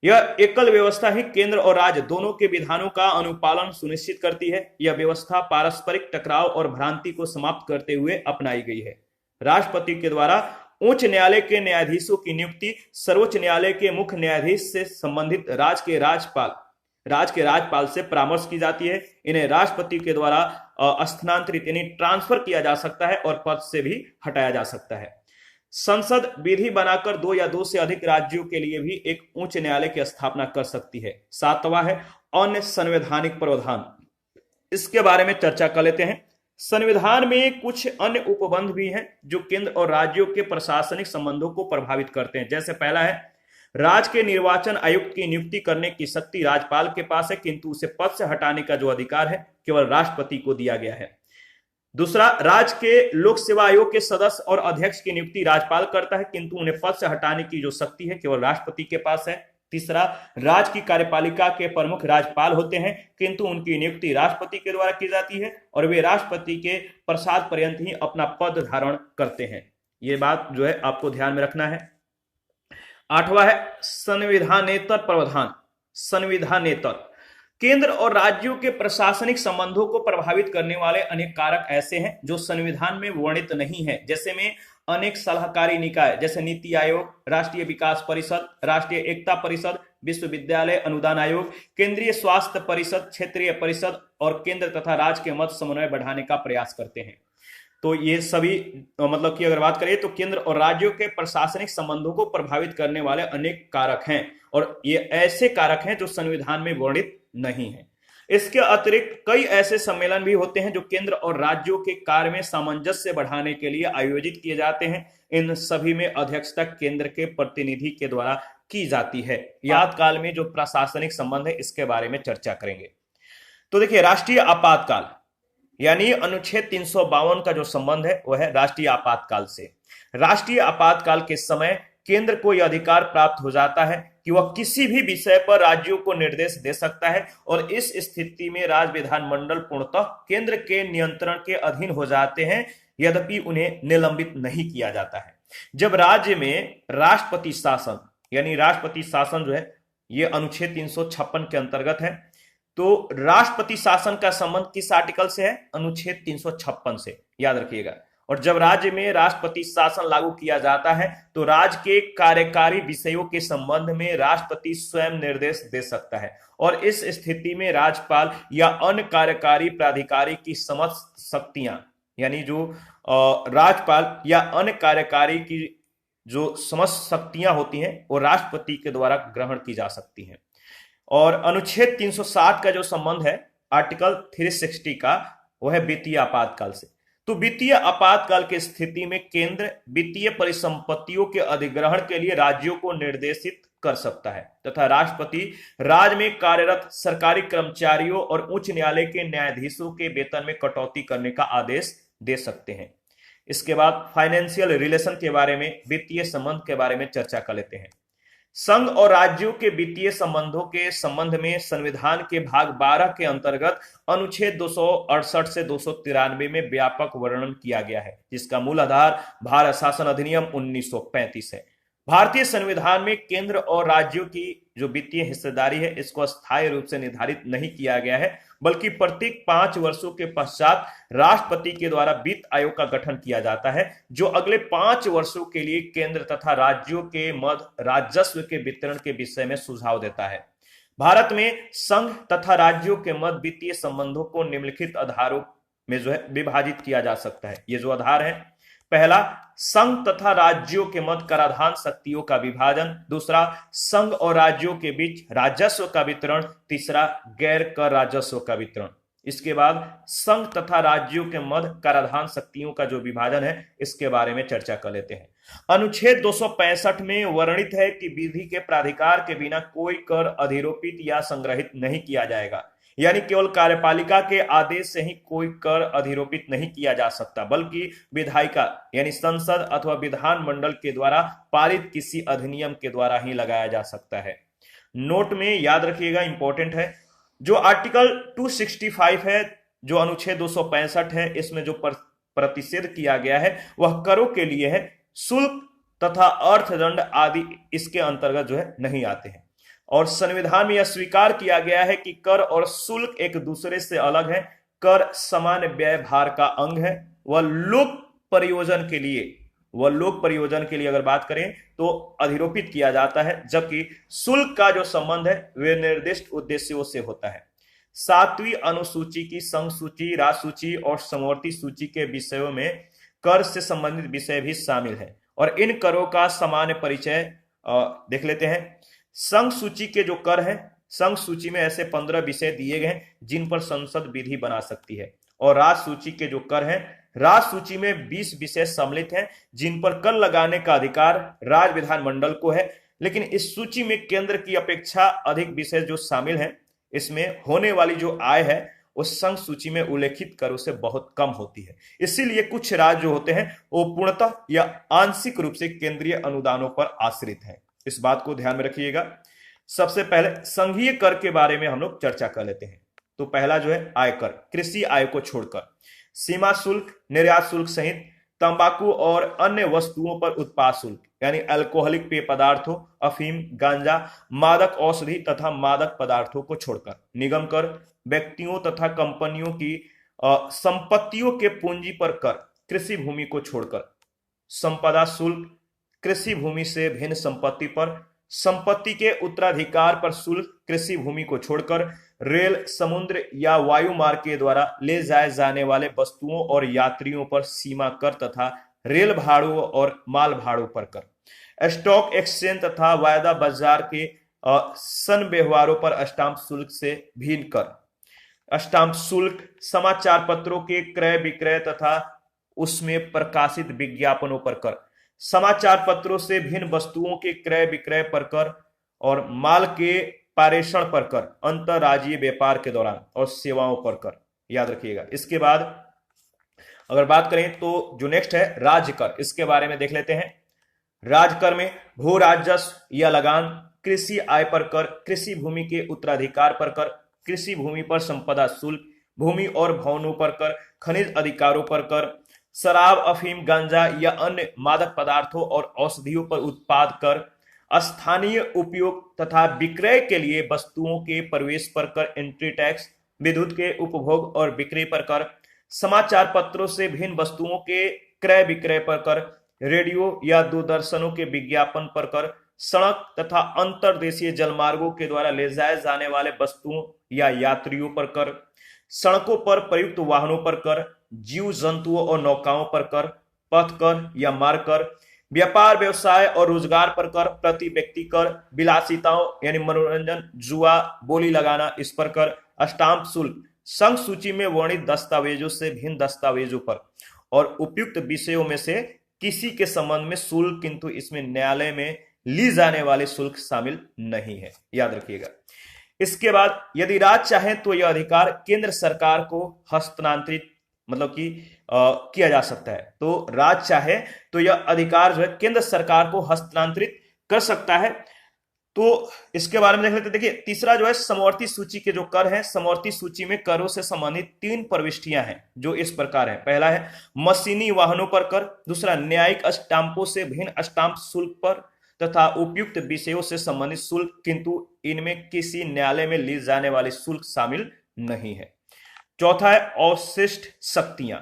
यह एकल व्यवस्था ही केंद्र और राज्य दोनों के विधानों का अनुपालन सुनिश्चित करती है। यह व्यवस्था पारस्परिक टकराव और भ्रांति को समाप्त करते हुए अपनाई गई है। राष्ट्रपति के द्वारा उच्च न्यायालय के न्यायाधीशों की नियुक्ति सर्वोच्च न्यायालय के मुख्य न्यायाधीश से संबंधित राज्य के राज्यपाल राज्य के राज्यपाल से परामर्श की जाती है। इन्हें राष्ट्रपति के द्वारा स्थानांतरित यानी ट्रांसफर किया जा सकता है और पद से भी हटाया जा सकता है। संसद विधि बनाकर 2 या 2 से अधिक राज्यों के लिए भी एक उच्च न्यायालय की स्थापना कर सकती है। 7वां है अन्य संवैधानिक प्रावधान। इसके बारे में चर्चा कर लेते हैं। संविधान में कुछ अन्य उपबंध भी हैं जो केंद्र और राज्यों के प्रशासनिक संबंधों को प्रभावित करते हैं। जैसे पहला है, राज्य के निर्वाचन आयुक्त की नियुक्ति करने की शक्ति राज्यपाल के पास है, किंतु उसे पद से हटाने का जो अधिकार है केवल राष्ट्रपति को दिया गया है। दूसरा, राज्य के लोक सेवा आयोग के सदस्य और अध्यक्ष की नियुक्ति राज्यपाल करता है, किंतु उन्हें पद से हटाने की जो शक्ति है केवल राष्ट्रपति के पास है। तीसरा, राज्य की कार्यपालिका के प्रमुख राज्यपाल होते हैं, किंतु उनकी नियुक्ति राष्ट्रपति के द्वारा की जाती है और वे राष्ट्रपति के प्रसाद पर्यंत ही अपना पद धारण करते हैं। ये बात जो है आपको ध्यान में रखना है। 8वां है संविधानेतर प्रावधान। संविधानेतर केंद्र और राज्यों के प्रशासनिक संबंधों को प्रभावित करने वाले अनेक कारक ऐसे हैं जो संविधान में वर्णित नहीं है। जैसे में अनेक सलाहकारी निकाय जैसे नीति आयोग, राष्ट्रीय विकास परिषद, राष्ट्रीय एकता परिषद, विश्वविद्यालय अनुदान आयोग, केंद्रीय स्वास्थ्य परिषद, क्षेत्रीय परिषद और केंद्र तथा राज्य के मध्य समन्वय बढ़ाने का प्रयास करते हैं। तो ये सभी मतलब कि अगर बात करें तो केंद्र और राज्यों के प्रशासनिक संबंधों को प्रभावित करने वाले अनेक कारक हैं और ये ऐसे कारक हैं जो संविधान में वर्णित नहीं है। इसके अतिरिक्त कई ऐसे सम्मेलन भी होते हैं जो केंद्र और राज्यों के कार्य में सामंजस्य बढ़ाने के लिए आयोजित किए जाते हैं। इन सभी में अध्यक्षता केंद्र के प्रतिनिधि के द्वारा की जाती है। याद काल में जो प्रशासनिक संबंध है इसके बारे में चर्चा करेंगे। तो देखिए, राष्ट्रीय आपातकाल यानी अनुच्छेद 352 का जो संबंध है वह है राष्ट्रीय आपातकाल से। राष्ट्रीय आपातकाल के समय केंद्र को यह अधिकार प्राप्त हो जाता है कि वह किसी भी विषय पर राज्यों को निर्देश दे सकता है और इस स्थिति में राज्य विधानमंडल पूर्णतः केंद्र के नियंत्रण के अधीन हो जाते हैं, यद्यपि उन्हें निलंबित नहीं किया जाता है। जब राज्य में राष्ट्रपति शासन यानी राष्ट्रपति शासन जो है ये अनुच्छेद 356 के अंतर्गत है। तो राष्ट्रपति शासन का संबंध किस आर्टिकल से है? अनुच्छेद 356 से, याद रखिएगा। और जब राज्य में राष्ट्रपति शासन लागू किया जाता है तो राज्य के कार्यकारी विषयों के संबंध में राष्ट्रपति स्वयं निर्देश दे सकता है और इस स्थिति में राज्यपाल या अन्य कार्यकारी प्राधिकारी की समस्त शक्तियां यानी जो राज्यपाल या अन्य कार्यकारी की जो समस्त शक्तियां होती हैं वो राष्ट्रपति के द्वारा ग्रहण की जा सकती हैं। और अनुच्छेद 360 का जो संबंध है आर्टिकल 360 का वो है वित्तीय आपातकाल से। तो वित्तीय आपातकाल की स्थिति में केंद्र वित्तीय परिसंपत्तियों के अधिग्रहण के लिए राज्यों को निर्देशित कर सकता है तथा राष्ट्रपति राज्य में कार्यरत सरकारी कर्मचारियों और उच्च न्यायालय के न्यायाधीशों के वेतन में कटौती करने का आदेश दे सकते हैं। इसके बाद फाइनेंशियल रिलेशन के बारे में, वित्तीय संबंध के बारे में चर्चा कर लेते हैं। संघ और राज्यों के वित्तीय संबंधों के संबंध में संविधान के भाग 12 के अंतर्गत अनुच्छेद 268 से 293 में व्यापक वर्णन किया गया है, जिसका मूल आधार भारत शासन अधिनियम 1935 है। भारतीय संविधान में केंद्र और राज्यों की जो वित्तीय हिस्सेदारी है इसको स्थायी रूप से निर्धारित नहीं किया गया है, बल्कि प्रत्येक 5 वर्षों के पश्चात राष्ट्रपति के द्वारा वित्त आयोग का गठन किया जाता है, जो अगले 5 वर्षों के लिए केंद्र तथा राज्यों के मध्य राजस्व के वितरण के विषय में सुझाव देता है। भारत में संघ तथा राज्यों के मध्य वित्तीय संबंधों को निम्नलिखित आधारों में जो है विभाजित किया जा सकता है। ये जो आधार है, पहला संघ तथा राज्यों के मध्य कराधान शक्तियों का विभाजन, दूसरा संघ और राज्यों के बीच राजस्व का वितरण, तीसरा गैर कर राजस्व का वितरण। इसके बाद संघ तथा राज्यों के मध्य कराधान शक्तियों का जो विभाजन है इसके बारे में चर्चा कर लेते हैं। अनुच्छेद 265 में वर्णित है कि विधि के प्राधिकार के बिना कोई कर अधिरोपित या संग्रहित नहीं किया जाएगा, यानी केवल कार्यपालिका के आदेश से ही कोई कर अधिरोपित नहीं किया जा सकता, बल्कि विधायिका यानी संसद अथवा विधान मंडल के द्वारा पारित किसी अधिनियम के द्वारा ही लगाया जा सकता है। नोट में याद रखिएगा, इंपॉर्टेंट है, जो आर्टिकल 265 है, जो अनुच्छेद 265 है, इसमें जो प्रतिषेध किया गया है वह करों के लिए है। शुल्क तथा अर्थदंड आदि इसके अंतर्गत जो है नहीं आते हैं। और संविधान में यह स्वीकार किया गया है कि कर और शुल्क एक दूसरे से अलग है। कर सामान्य व्यय भार का अंग है, वह लोक प्रयोजन के लिए वह लोक प्रयोजन के लिए अगर बात करें तो अधिरोपित किया जाता है, जबकि शुल्क का जो संबंध है वे निर्दिष्ट उद्देश्यों से होता है। 7वीं अनुसूची की संघ सूची, राजसूची और समवर्ती सूची के विषयों में कर से संबंधित विषय भी शामिल है और इन करों का सामान्य परिचय देख लेते हैं। संघ सूची के जो कर हैं, संघ सूची में ऐसे 15 विषय दिए गए हैं जिन पर संसद विधि बना सकती है, और राज सूची के जो कर हैं, राज सूची में 20 विषय सम्मिलित हैं जिन पर कर लगाने का अधिकार राज्य विधानमंडल को है। लेकिन इस सूची में केंद्र की अपेक्षा अधिक विषय जो शामिल हैं, इसमें होने वाली जो आय है उस संघ सूची में उल्लेखित करों से बहुत कम होती है। इसीलिए कुछ राज्य जो होते हैं वो पूर्णतः या आंशिक रूप से केंद्रीय अनुदानों पर आश्रित हैं। इस बात को ध्यान में रखिएगा। सबसे पहले संघीय कर के बारे में हम लोग चर्चा कर लेते हैं। तो पहला जो है आयकर, कृषि आय को छोड़कर सीमा शुल्क, निर्यात शुल्क सहित तंबाकू और अन्य वस्तुओं पर उत्पाद शुल्क यानी अल्कोहलिक पेय पदार्थों, अफीम, गांजा, मादक औषधि तथा मादक पदार्थों को छोड़कर निगम कर, व्यक्तियों तथा कंपनियों की संपत्तियों के पूंजी पर कर, कृषि भूमि को छोड़कर संपदा शुल्क, कृषि भूमि से भिन्न संपत्ति पर, संपत्ति के उत्तराधिकार पर शुल्क, कृषि भूमि को छोड़कर रेल, समुद्र या वायु मार्ग के द्वारा ले जाए जाने वाले वस्तुओं और यात्रियों पर सीमा कर तथा रेल भाड़ों और माल भाड़ों पर कर, स्टॉक एक्सचेंज तथा वायदा बाजार के सन व्यवहारों पर स्टाम्प शुल्क से भिन्न कर, स्टाम्प शुल्क, समाचार पत्रों के क्रय विक्रय तथा उसमें प्रकाशित विज्ञापनों पर कर, समाचार पत्रों से भिन्न वस्तुओं के क्रय विक्रय पर कर और माल के पारेषण पर कर, अंतरराज्यीय व्यापार के दौरान और सेवाओं पर कर, याद रखिएगा। इसके बाद अगर बात करें तो जो नेक्स्ट है राज्य कर, इसके बारे में देख लेते हैं। राज्य कर में भू राजस्व या लगान, कृषि आय पर कर, कृषि भूमि के उत्तराधिकार पर कर, कृषि भूमि पर संपदा शुल्क, भूमि और भवनों पर कर, खनिज अधिकारों पर कर, शराब, अफीम, गांजा या अन्य मादक पदार्थों और औषधियों पर उत्पाद कर, स्थानीय उपयोग तथा विक्रय के लिए वस्तुओं के प्रवेश पर कर, एंट्री टैक्स, विद्युत के उपभोग और बिक्री पर कर, समाचार पत्रों से भिन्न वस्तुओं के क्रय विक्रय पर कर, रेडियो या दूरदर्शनों के विज्ञापन पर कर, सड़क तथा अंतर्देशीय जलमार्गों के द्वारा ले जाए जाने वाले वस्तुओं या यात्रियों पर कर, सड़कों पर प्रयुक्त वाहनों पर कर, जीव जंतुओं और नौकाओं पर कर, पथ कर या मार्ग कर, व्यापार व्यवसाय और रोजगार पर कर, प्रति व्यक्ति कर, विलासिताओं यानी मनोरंजन, जुआ, बोली लगाना इस पर कर, स्टाम्प शुल्क, संघ सूची में वर्णित दस्तावेजों से भिन्न दस्तावेजों पर और उपयुक्त विषयों में से किसी के संबंध में शुल्क, किंतु इसमें न्यायालय में ली जाने वाले शुल्क शामिल नहीं है, याद रखिएगा। इसके बाद यदि राज्य चाहे तो यह अधिकार केंद्र सरकार को हस्तांतरित मतलब कि किया जा सकता है। तो राज्य चाहे तो यह अधिकार जो है केंद्र सरकार को हस्तांतरित कर सकता है। तो इसके बारे में देख लेते हैं। देखिए तीसरा जो है समवर्ती सूची के जो कर हैं, समवर्ती सूची में करों से संबंधित 3 प्रविष्टियां हैं जो इस प्रकार है। पहला है मशीनी वाहनों पर कर, दूसरा न्यायिक स्टाम्पों से भिन्न स्टाम्प शुल्क पर तथा उपयुक्त विषयों से संबंधित शुल्क, किंतु इनमें किसी न्यायालय में ली जाने वाली शुल्क शामिल नहीं है। चौथा है अवशिष्ट शक्तियां।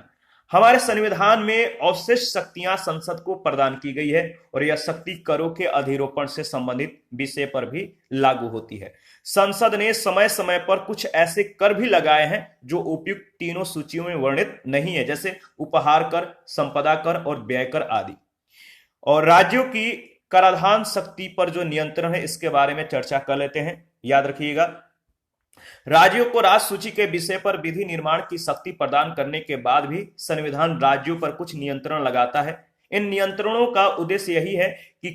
हमारे संविधान में अवशिष्ट शक्तियां संसद को प्रदान की गई है और यह शक्ति करों के अधिरोपण से संबंधित विषय पर भी लागू होती है। संसद ने समय समय पर कुछ ऐसे कर भी लगाए हैं जो उपयुक्त तीनों सूचियों में वर्णित नहीं है, जैसे उपहार कर, संपदा कर और व्यय कर आदि। और राज्यों की कराधान शक्ति पर जो नियंत्रण है इसके बारे में चर्चा कर लेते हैं। याद रखिएगा, राज्यों को राज्य सूची के विषय पर विधि निर्माण की शक्ति प्रदान करने के बाद भी संविधान राज्यों पर कुछ नियंत्रण लगाता है। इन नियंत्रणों का उद्देश्य यही है कि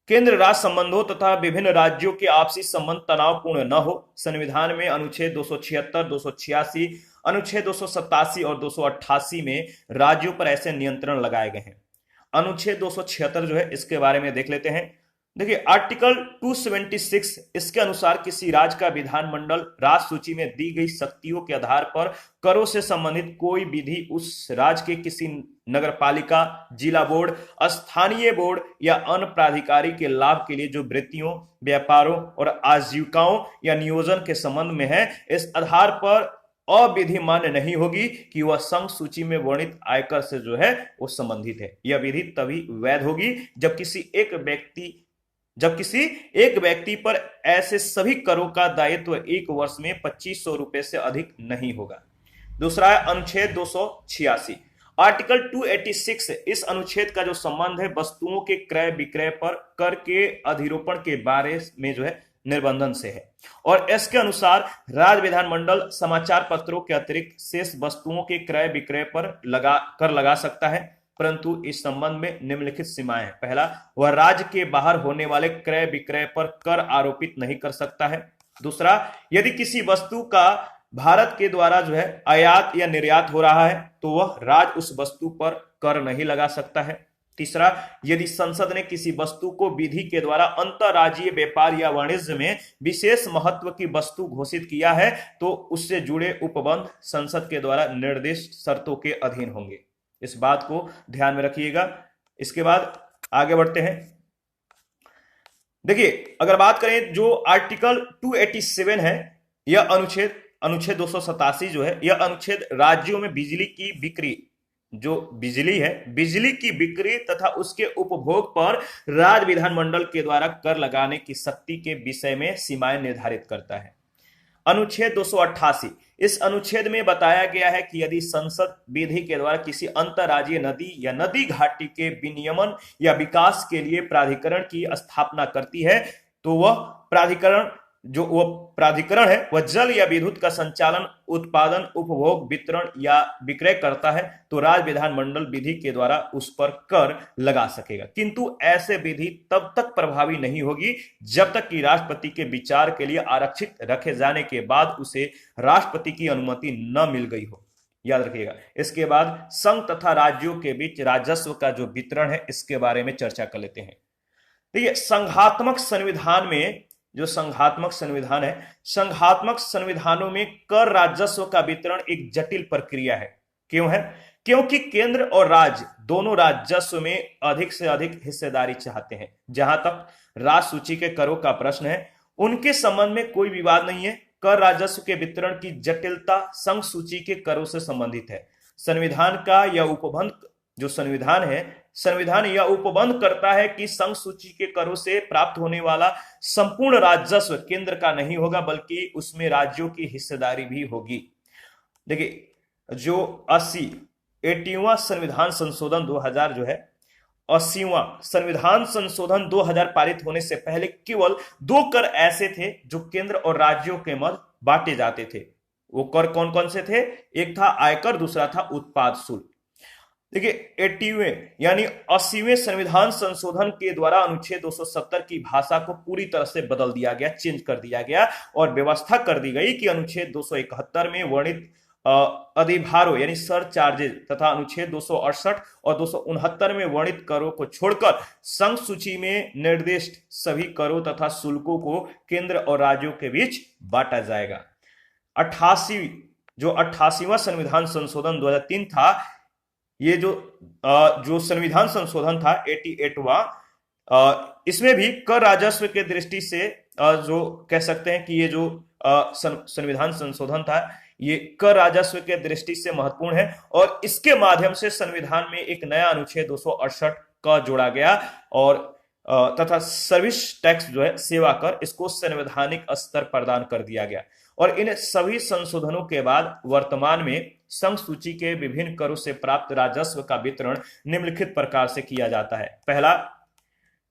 केंद्र राज्य संबंधों तथा विभिन्न राज्यों के आपसी संबंध तनावपूर्ण न हो। संविधान में अनुच्छेद 276, 286, अनुच्छेद 287 और 288 में राज्यों पर ऐसे नियंत्रण लगाए गए हैं। अनुच्छेद 276 जो है इसके बारे में देख लेते हैं। देखिए आर्टिकल 276 इसके अनुसार किसी राज्य का विधानमंडल राज्य सूची में दी गई शक्तियों के आधार पर करों से संबंधित कोई विधि उस राज्य के किसी नगरपालिका, जिला बोर्ड, स्थानीय बोर्ड या अन्य प्राधिकारी के लाभ के लिए जो वृत्तियों, व्यापारों और आजीविकाओं या नियोजन के संबंध में है, इस आधार पर अविधि मान्य नहीं होगी कि वह संघ सूची में वर्णित आयकर से जो है वो संबंधित है। यह विधि तभी वैध होगी जब किसी एक व्यक्ति पर ऐसे सभी करों का दायित्व एक वर्ष में 2500 रुपए से अधिक नहीं होगा। दूसरा है अनुच्छेद 286, आर्टिकल 286। इस अनुच्छेद का जो संबंध है वस्तुओं के क्रय विक्रय पर कर के अधिरोपण के बारे में जो है निर्बंधन से है, और इसके अनुसार राज्य विधानमंडल समाचार पत्रों के अतिरिक्त शेष वस्तुओं के क्रय विक्रय पर कर लगा सकता है, परंतु इस संबंध में निम्नलिखित सीमाएं हैं। पहला, वह राज्य के बाहर होने वाले क्रय विक्रय पर कर आरोपित नहीं कर सकता है। दूसरा, यदि किसी वस्तु का भारत के द्वारा जो है आयात या निर्यात हो रहा है तो वह राज्य उस वस्तु पर कर नहीं लगा सकता है। तीसरा, यदि संसद ने किसी वस्तु को विधि के द्वारा अंतरराज्यीय व्यापार या वाणिज्य में विशेष महत्व की वस्तु घोषित किया है तो उससे जुड़े उपबंध संसद के द्वारा निर्दिष्ट शर्तों के अधीन होंगे। इस बात को ध्यान में रखिएगा। इसके बाद आगे बढ़ते हैं। देखिए, अगर बात करें जो आर्टिकल 287 है, यह अनुच्छेद 287 जो है, यह अनुच्छेद राज्यों में बिजली की बिक्री, जो बिजली है, बिजली की बिक्री तथा उसके उपभोग पर राज्य विधानमंडल के द्वारा कर लगाने की शक्ति के विषय में सीमाएं निर्धारित करता है। अनुच्छेद 288, इस अनुच्छेद में बताया गया है कि यदि संसद विधि के द्वारा किसी अंतरराज्यीय नदी या नदी घाटी के विनियमन या विकास के लिए प्राधिकरण की स्थापना करती है तो वह प्राधिकरण है वह जल या विद्युत का संचालन, उत्पादन, उपभोग, वितरण या विक्रय करता है तो राज्य विधानमंडल विधि के द्वारा उस पर कर लगा सकेगा, किंतु ऐसे विधि तब तक प्रभावी नहीं होगी जब तक कि राष्ट्रपति के विचार के लिए आरक्षित रखे जाने के बाद उसे राष्ट्रपति की अनुमति न मिल गई हो। याद रखिएगा। इसके बाद संघ तथा राज्यों के बीच राजस्व का जो वितरण है इसके बारे में चर्चा कर लेते हैं। देखिए, संघात्मक संविधान में जो संघात्मक संविधान है, संघात्मक संविधानों में कर राजस्व का वितरण एक जटिल प्रक्रिया है। क्यों है? क्योंकि केंद्र और राज्य दोनों राजस्व में अधिक से अधिक हिस्सेदारी चाहते हैं। जहां तक राज सूची के करों का प्रश्न है, उनके संबंध में कोई विवाद नहीं है। कर राजस्व के वितरण की जटिलता संघ सूची के करों से संबंधित है। संविधान का यह उपबंध जो संविधान यह उपबंध करता है कि संघ सूची के करों से प्राप्त होने वाला संपूर्ण राजस्व केंद्र का नहीं होगा, बल्कि उसमें राज्यों की हिस्सेदारी भी होगी। देखिए, जो 80वां संविधान संशोधन 2000 जो है, 80वां संविधान संशोधन 2000 पारित होने से पहले केवल 2 कर ऐसे थे जो केंद्र और राज्यों के मध्य बांटे जाते थे। वो कर कौन कौन से थे? एक था आयकर, दूसरा था उत्पाद शुल्क। देखिए, 80वें यानी 80वें संविधान संशोधन के द्वारा अनुच्छेद 270 की भाषा को पूरी तरह से बदल दिया गया, चेंज कर दिया गया और व्यवस्था कर दी गई कि अनुच्छेद 271 में वर्णित अधिभारों यानी सरचार्जेज तथा अनुच्छेद 268 और 269 में वर्णित करों को छोड़कर संघ सूची में निर्दिष्ट सभी करों तथा शुल्कों को केंद्र और राज्यों के बीच बांटा जाएगा। 88वां संविधान संशोधन 2003 था। ये जो संविधान संशोधन था 88वां, इसमें भी कर राजस्व के दृष्टि से जो कह सकते हैं कि ये जो संविधान संशोधन था ये कर राजस्व के दृष्टि से महत्वपूर्ण है और इसके माध्यम से संविधान में एक नया अनुच्छेद 268 का जोड़ा गया और तथा सर्विस टैक्स जो है सेवा कर, इसको संवैधानिक स्तर प्रदान कर दिया गया। और इन सभी संशोधनों के बाद वर्तमान में संघ सूची के विभिन्न करों से प्राप्त राजस्व का वितरण निम्नलिखित प्रकार से किया जाता है। पहला,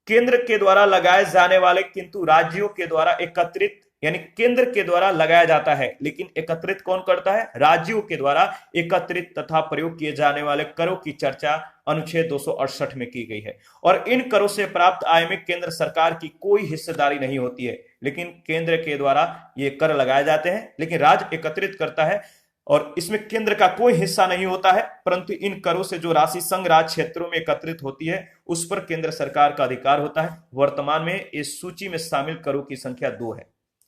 केंद्र के द्वारा लगाए जाने वाले किंतु राज्यों के द्वारा एकत्रित, यानी केंद्र के द्वारा लगाया जाता है लेकिन एकत्रित कौन करता है? राज्यों के द्वारा एकत्रित तथा प्रयोग किए जाने वाले करों की चर्चा अनुच्छेद 268 में की गई है। और इन करों से प्राप्त आय में केंद्र सरकार की कोई हिस्सेदारी नहीं होती है, लेकिन केंद्र के द्वारा ये कर लगाए जाते हैं लेकिन राज्य एकत्रित करता है और इसमें केंद्र का कोई हिस्सा नहीं होता है, परंतु इन करों से जो राशि संघ राज्य क्षेत्रों में एकत्रित होती है उस पर केंद्र सरकार का अधिकार होता है। वर्तमान में इस सूची में शामिल करों की संख्या 2 है।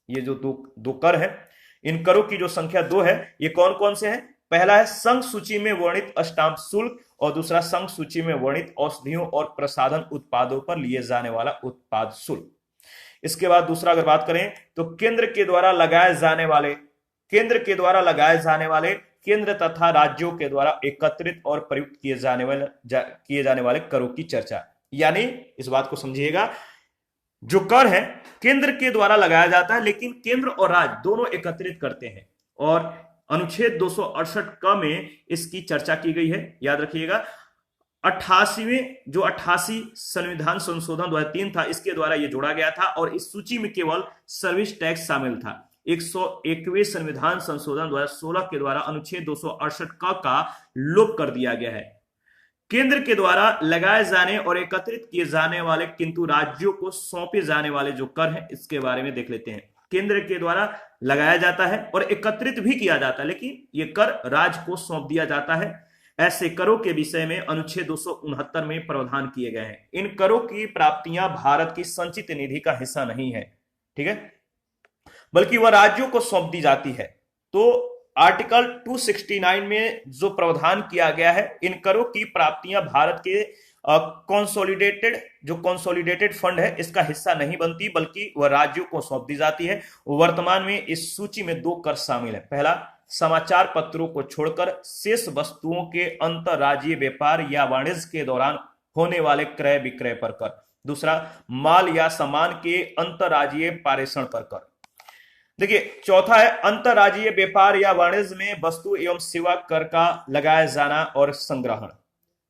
ये जो दो कर है, इन करों की जो संख्या 2 है, ये कौन कौन से हैं? पहला है संघ सूची में वर्णित स्टाम्प शुल्क और दूसरा संघ सूची में वर्णित औषधियों और प्रसाधन उत्पादों पर लिए जाने वाला उत्पाद शुल्क। इसके बाद दूसरा अगर बात करें तो केंद्र के द्वारा लगाए जाने वाले केंद्र के द्वारा लगाए जाने वाले, केंद्र तथा राज्यों के द्वारा एकत्रित और प्रयुक्त किए जाने वाले करों की चर्चा। यानी इस बात को समझिएगा, जो कर है केंद्र के द्वारा लगाया जाता है, लेकिन केंद्र और राज्य दोनों एकत्रित करते हैं, और अनुच्छेद 268 क में इसकी चर्चा की गई है। याद रखिएगा, 88 संविधान संशोधन 2003 था, इसके द्वारा यह जोड़ा गया था, और इस सूची में केवल सर्विस टैक्स शामिल था। 101वें संविधान संशोधन 2016 के द्वारा अनुच्छेद 268 क का लोप कर दिया गया है। केंद्र के द्वारा लगाए जाने और एकत्रित किए जाने वाले किंतु राज्यों को सौंपे जाने वाले जो कर हैं, इसके बारे में देख लेते हैं। केंद्र के द्वारा लगाया जाता है और एकत्रित भी किया जाता है, लेकिन यह कर राज्य को सौंप दिया जाता है। ऐसे करों के विषय में अनुच्छेद 269 में प्रावधान किए गए हैं। इन करों की प्राप्तियां भारत की संचित निधि का हिस्सा नहीं है, ठीक है, बल्कि वह राज्यों को सौंप दी जाती है। तो आर्टिकल 269 में जो प्रावधान किया गया है, इन करों की प्राप्तियां भारत के कंसोलिडेटेड फंड है, इसका हिस्सा नहीं बनती, बल्कि वह राज्यों को सौंप दी जाती है। वर्तमान में इस सूची में 2 कर शामिल है। पहला, समाचार पत्रों को छोड़कर शेष वस्तुओं के अंतरराज्यीय व्यापार या वाणिज्य के दौरान होने वाले क्रय विक्रय पर कर। दूसरा, माल या सामान के अंतरराज्यीय पारेषण पर कर। देखिए, चौथा है अंतरराज्यीय व्यापार या वाणिज्य में वस्तु एवं सेवा कर का लगाया जाना और संग्रहण।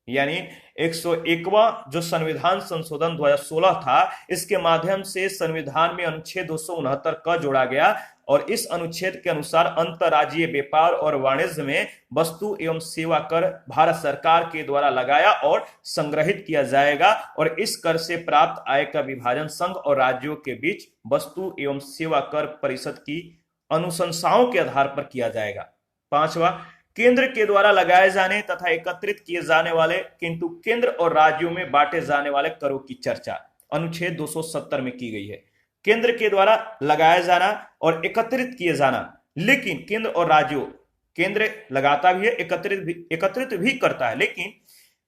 यानी 101वां जो संविधान संशोधन 2016 था, इसके माध्यम से संविधान में अनुच्छेद 269 का जोड़ा गया, और इस अनुच्छेद के अनुसार अंतरराज्यीय व्यापार और वाणिज्य में वस्तु एवं सेवा कर भारत सरकार के द्वारा लगाया और संग्रहित किया जाएगा, और इस कर से प्राप्त आय का विभाजन संघ और राज्यों के बीच वस्तु एवं सेवा कर परिषद की अनुशंसाओं के आधार पर किया जाएगा। पांचवा, केंद्र के द्वारा लगाए जाने तथा एकत्रित किए जाने वाले किंतु केंद्र और राज्यों में बांटे जाने वाले करों की चर्चा अनुच्छेद 270 में की गई है। केंद्र के द्वारा लगाया जाना और एकत्रित किए जाना, लेकिन केंद्र और राज्यों, केंद्र लगाता भी है, एकत्रित भी करता है, लेकिन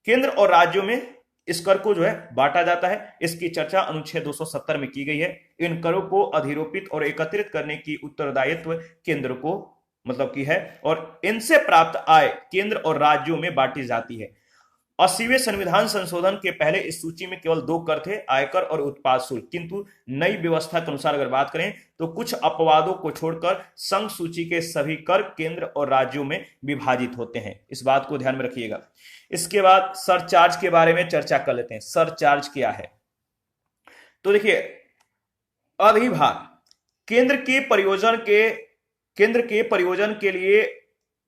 केंद्र और राज्यों में इस कर को जो है बांटा जाता है, इसकी चर्चा अनुच्छेद 270 में की गई है। इन करों को अधिरोपित और एकत्रित करने की उत्तरदायित्व केंद्र को की है, और इनसे प्राप्त आय केंद्र और राज्यों में बांटी जाती है। 80वें संविधान संशोधन के पहले इस सूची में केवल 2 कर थे, आयकर और उत्पाद शुल्क, किंतु नई व्यवस्था के अनुसार अगर बात करें तो कुछ अपवादों को छोड़कर संघ सूची के सभी कर केंद्र और राज्यों में विभाजित होते हैं। इस बात को ध्यान में रखिएगा। इसके बाद सरचार्ज के बारे में चर्चा कर लेते हैं। सरचार्ज क्या है? तो देखिए, अधिभार केंद्र के प्रयोजन के लिए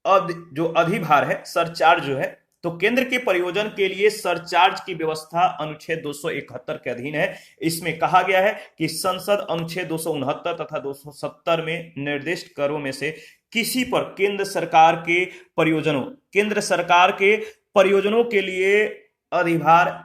जो अधिभार है, सरचार्ज जो है, तो केंद्र के प्रयोजन के लिए सरचार्ज की व्यवस्था अनुच्छेद 271 के अधीन है। इसमें कहा गया है कि संसद अनुच्छेद 269 तथा 270 में निर्दिष्ट करों में से किसी पर केंद्र सरकार के प्रयोजनों के लिए अधिभार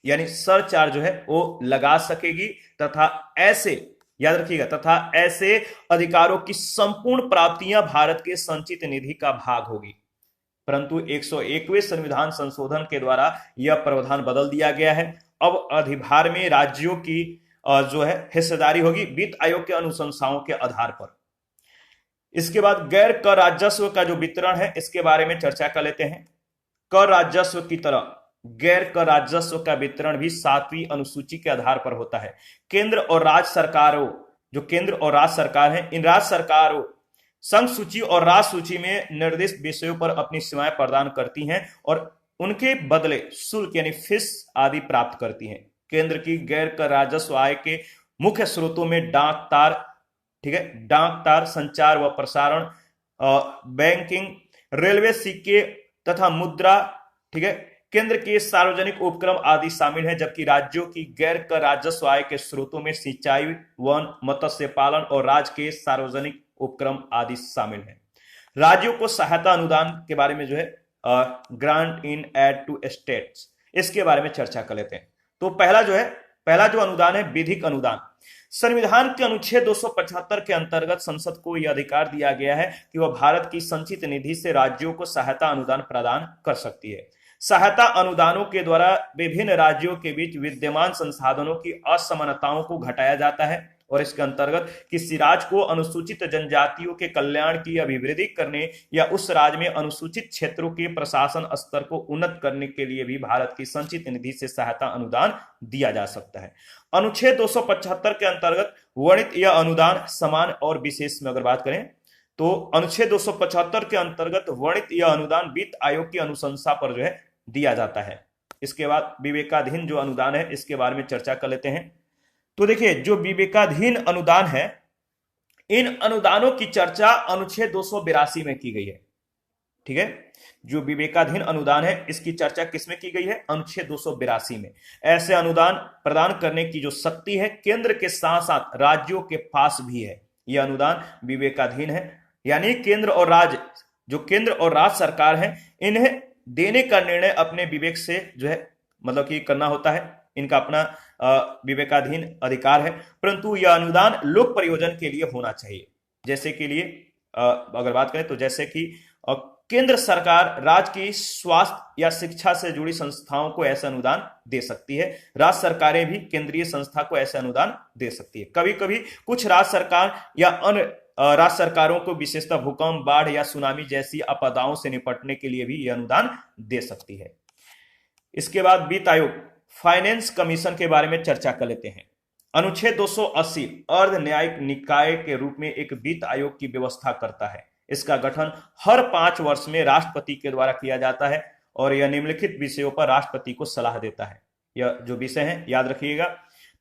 यानी सरचार्ज जो है वो लगा सकेगी, तथा ऐसे, याद रखिएगा, तथा ऐसे अधिकारों की संपूर्ण प्राप्तियां भारत के संचित निधि का भाग होगी। परंतु 101वें संविधान संशोधन के द्वारा यह प्रावधान बदल दिया गया है। अब अधिभार में राज्यों की जो है हिस्सेदारी होगी वित्त आयोग के अनुशंसाओं के आधार पर। इसके बाद गैर कर राजस्व का जो वितरण है, इसके बारे में चर्चा कर लेते हैं। कर राजस्व की तरह गैर कर राजस्व का वितरण भी 7वीं अनुसूची के आधार पर होता है। केंद्र और राज्य सरकारों, जो केंद्र और राज्य सरकार हैं, इन राज्य सरकारों संघ सूची और राज्य सूची में निर्दिष्ट विषयों पर अपनी सेवाएं प्रदान करती हैं और उनके बदले शुल्क यानी फीस आदि प्राप्त करती हैं। केंद्र की गैर कर राजस्व आय के मुख्य स्रोतों में डाक तार, ठीक है, डाक तार, संचार व प्रसारण, बैंकिंग, रेलवे सिक्के तथा मुद्रा, ठीक है, केंद्र के सार्वजनिक उपक्रम आदि शामिल हैं, जबकि राज्यों की गैर कर राजस्व आय के स्रोतों में सिंचाई, वन, मत्स्य पालन और राज्य के सार्वजनिक उपक्रम आदि शामिल हैं। राज्यों को सहायता अनुदान के बारे में जो है grant in aid to states, इसके बारे में चर्चा कर लेते हैं। तो पहला जो अनुदान है विधिक अनुदान। संविधान के अनुच्छेद 275 के अंतर्गत संसद को यह अधिकार दिया गया है कि वह भारत की संचित निधि से राज्यों को सहायता अनुदान प्रदान कर सकती है। सहायता अनुदानों के द्वारा विभिन्न राज्यों के बीच विद्यमान संसाधनों की असमानताओं को घटाया जाता है और इसके अंतर्गत किसी राज्य को अनुसूचित जनजातियों के कल्याण की अभिवृद्धि करने या उस राज्य में अनुसूचित क्षेत्रों के प्रशासन स्तर को उन्नत करने के लिए भी भारत की संचित निधि से सहायता अनुदान दिया जा सकता है। अनुच्छेद 275 के अंतर्गत वर्णित यह अनुदान समान और विशेष में अगर बात करें तो अनुच्छेद 275 के अंतर्गत वर्णित यह अनुदान वित्त आयोग की अनुशंसा पर जो है दिया जाता है। इसके बाद विवेकाधीन जो अनुदान है इसके बारे में चर्चा कर लेते हैं। तो देखिए जो विवेकाधीन अनुदान है, इन अनुदानों की चर्चा अनुच्छेद 282 में की गई है। ठीक है, जो विवेकाधीन अनुदान है इसकी चर्चा किसमें की गई है? अनुच्छेद 282 में। ऐसे अनुदान प्रदान करने की जो शक्ति है केंद्र के साथ साथ राज्यों के पास भी है। यह अनुदान विवेकाधीन है, यानी केंद्र और राज्य, जो केंद्र और राज्य सरकार है, इन्हें देने का निर्णय अपने विवेक से जो है मतलब कि करना होता है। इनका अपना विवेकाधीन अधिकार है, परंतु यह अनुदान लोक प्रयोजन के लिए होना चाहिए। जैसे के लिए अगर बात करें तो जैसे कि केंद्र सरकार राज्य की स्वास्थ्य या शिक्षा से जुड़ी संस्थाओं को ऐसा अनुदान दे सकती है। राज्य सरकारें भी केंद्रीय संस्था को ऐसा अनुदान दे सकती है। कभी कभी कुछ राज्य सरकार या अन्य राज्य सरकारों को विशेषतः भूकंप, बाढ़ या सुनामी जैसी आपदाओं से निपटने के लिए भी यह अनुदान दे सकती है। इसके बाद वित्त आयोग फाइनेंस कमीशन के बारे में चर्चा कर लेते हैं। अनुच्छेद 280 अर्ध न्यायिक निकाय के रूप में एक वित्त आयोग की व्यवस्था करता है। इसका गठन हर 5 वर्ष में राष्ट्रपति के द्वारा किया जाता है और यह निम्नलिखित विषयों पर राष्ट्रपति को सलाह देता है। यह जो विषय है याद रखिएगा।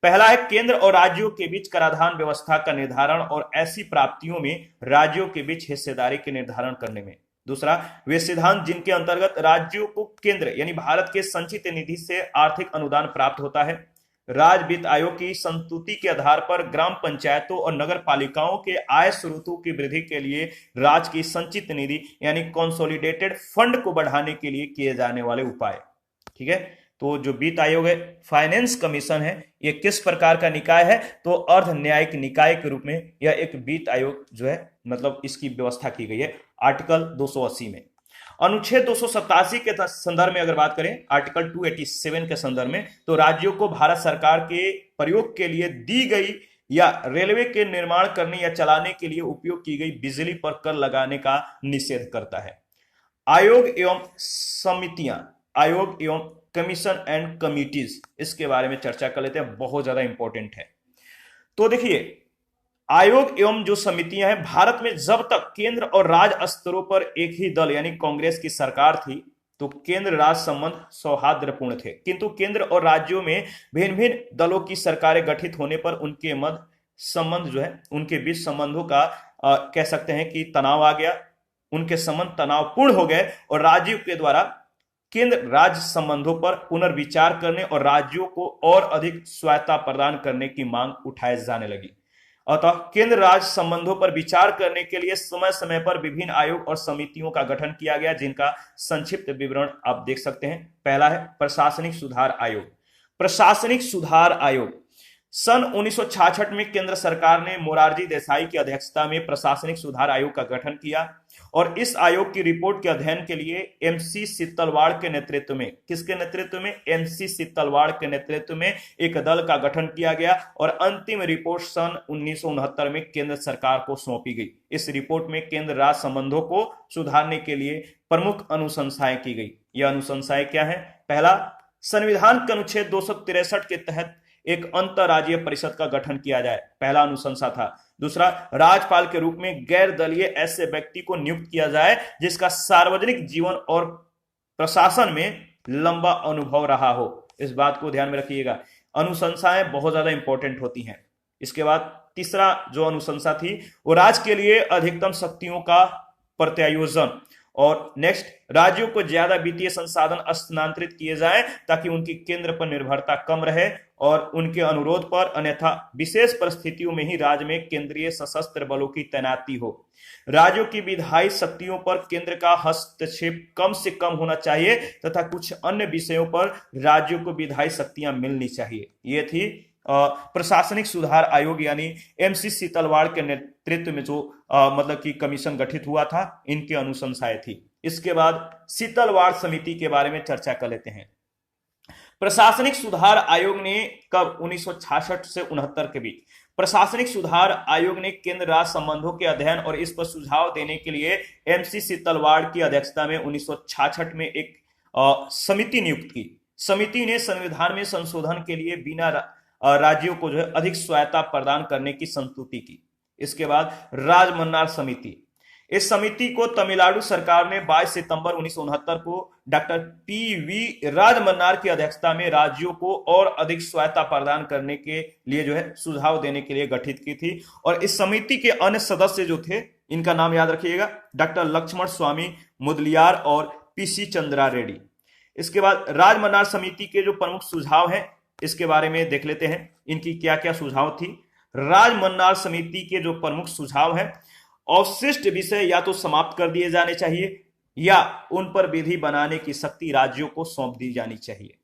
पहला है केंद्र और राज्यों के बीच कराधान व्यवस्था का निर्धारण और ऐसी प्राप्तियों में राज्यों के बीच हिस्सेदारी के निर्धारण करने में। दूसरा, वे सिद्धांत जिनके अंतर्गत राज्यों को केंद्र यानी भारत के संचित निधि से आर्थिक अनुदान प्राप्त होता है। राज्य वित्त आयोग की संस्तुति के आधार पर ग्राम पंचायतों और नगर पालिकाओं के आय स्रोतों की वृद्धि के लिए राज्य की संचित निधि यानी कंसोलिडेटेड फंड को बढ़ाने के लिए किए जाने वाले उपाय। ठीक है, तो जो वित्त आयोग है, फाइनेंस कमीशन है, ये किस प्रकार का निकाय है? तो अर्ध न्यायिक निकाय के रूप में यह एक वित्त आयोग जो है मतलब इसकी व्यवस्था की गई है आर्टिकल 280 में। अनुच्छेद 287 के संदर्भ में अगर बात करें, आर्टिकल 287 के संदर्भ में, तो राज्यों को भारत सरकार के प्रयोग के लिए दी गई या रेलवे के निर्माण करने या चलाने के लिए उपयोग की गई बिजली पर कर लगाने का निषेध करता है। आयोग एवं समितियां, आयोग एवं कमीशन एंड कमिटीज, इसके बारे में चर्चा कर लेते हैं, बहुत ज्यादा इंपॉर्टेंट है। तो देखिए आयोग एवं जो समितियां हैं, भारत में जब तक केंद्र और राज्य स्तरों पर एक ही दल यानी कांग्रेस की सरकार थी तो केंद्र राज्य संबंध सौहार्दपूर्ण थे, किंतु केंद्र और राज्यों में भिन्न भिन्न दलों की सरकारें गठित होने पर उनके मध्य संबंध जो है, उनके बीच संबंधों का कह सकते हैं कि तनाव आ गया, उनके संबंध तनावपूर्ण हो गए और राज्यों के द्वारा केंद्र राज्य संबंधों पर पुनर्विचार करने और राज्यों को और अधिक स्वायत्तता प्रदान करने की मांग उठाई जाने लगी। अतः केंद्र राज्य संबंधों पर विचार करने के लिए समय समय पर विभिन्न आयोग और समितियों का गठन किया गया, जिनका संक्षिप्त विवरण आप देख सकते हैं। पहला है प्रशासनिक सुधार आयोग। प्रशासनिक सुधार आयोग सन 1966 में केंद्र सरकार ने मोरारजी देसाई की अध्यक्षता में प्रशासनिक सुधार आयोग का गठन किया और इस आयोग की रिपोर्ट के अध्ययन के लिए एमसी सित्तलवाड़ के नेतृत्व में, किसके नेतृत्व में? एमसी सित्तलवाड़ के नेतृत्व में एक दल का गठन किया गया और अंतिम रिपोर्ट सन 1969 में केंद्र सरकार को सौंपी गई। इस रिपोर्ट में केंद्र राज्य संबंधों को सुधारने के लिए प्रमुख अनुशंसाएं की गई। यह अनुशंसाएं क्या है? पहला, संविधान के अनुच्छेद 263 के तहत एक अंतरराज्यीय परिषद का गठन किया जाए, पहला अनुशंसा था। दूसरा, राज्यपाल के रूप में गैर दलीय ऐसे व्यक्ति को नियुक्त किया जाए जिसका सार्वजनिक जीवन और प्रशासन में लंबा अनुभव रहा हो। इस बात को ध्यान में रखिएगा, अनुशंसाएं बहुत ज्यादा इंपॉर्टेंट होती हैं। इसके बाद तीसरा जो अनुशंसा थी वो राज्य के लिए अधिकतम शक्तियों का प्रत्यायोजन और नेक्स्ट, राज्यों को ज्यादा वित्तीय संसाधन स्थानांतरित किए जाएं ताकि उनकी केंद्र पर निर्भरता कम रहे और उनके अनुरोध पर अन्यथा विशेष परिस्थितियों में ही राज्य में केंद्रीय सशस्त्र बलों की तैनाती हो। राज्यों की विधायी शक्तियों पर केंद्र का हस्तक्षेप कम से कम होना चाहिए तथा कुछ अन्य विषयों पर राज्यों को विधायी शक्तियां मिलनी चाहिए। ये थी प्रशासनिक सुधार आयोग यानी एमसी सितलवाड़ के नेतृत्व में जो मतलब कि कमीशन गठित हुआ था, इनकी अनुशंसाएं थी। इसके बाद सितलवाड़ समिति के बारे में चर्चा कर लेते हैं। प्रशासनिक सुधार आयोग ने कब 1966 से 69 के बीच प्रशासनिक सुधार आयोग ने केंद्र राज्य संबंधों के अध्ययन और इस पर सुझाव देने के लिए एमसी तलवाड़ की अध्यक्षता में 1966 में एक समिति नियुक्त की। समिति ने संविधान में संशोधन के लिए बिना राज्यों को जो है अधिक स्वायत्ता प्रदान करने की संस्तुति की। इसके बाद राजमन्नार समिति, इस समिति को तमिलनाडु सरकार ने 22 सितंबर 1969 को डॉक्टर पी.वी. राजमन्नार की अध्यक्षता में राज्यों को और अधिक स्वायत्ता प्रदान करने के लिए जो है सुझाव देने के लिए गठित की थी। और इस समिति के अन्य सदस्य जो थे, इनका नाम याद रखिएगा, डॉक्टर लक्ष्मण स्वामी मुदलियार और पी.सी. चंद्रा रेड्डी। इसके बाद राजमन्नार समिति के जो प्रमुख सुझाव हैं इसके बारे में देख लेते हैं, इनकी क्या क्या सुझाव थी। राजमन्नार समिति के जो प्रमुख सुझाव हैं, अवशिष्ट विषय या तो समाप्त कर दिए जाने चाहिए या उन पर विधि बनाने की शक्ति राज्यों को सौंप दी जानी चाहिए।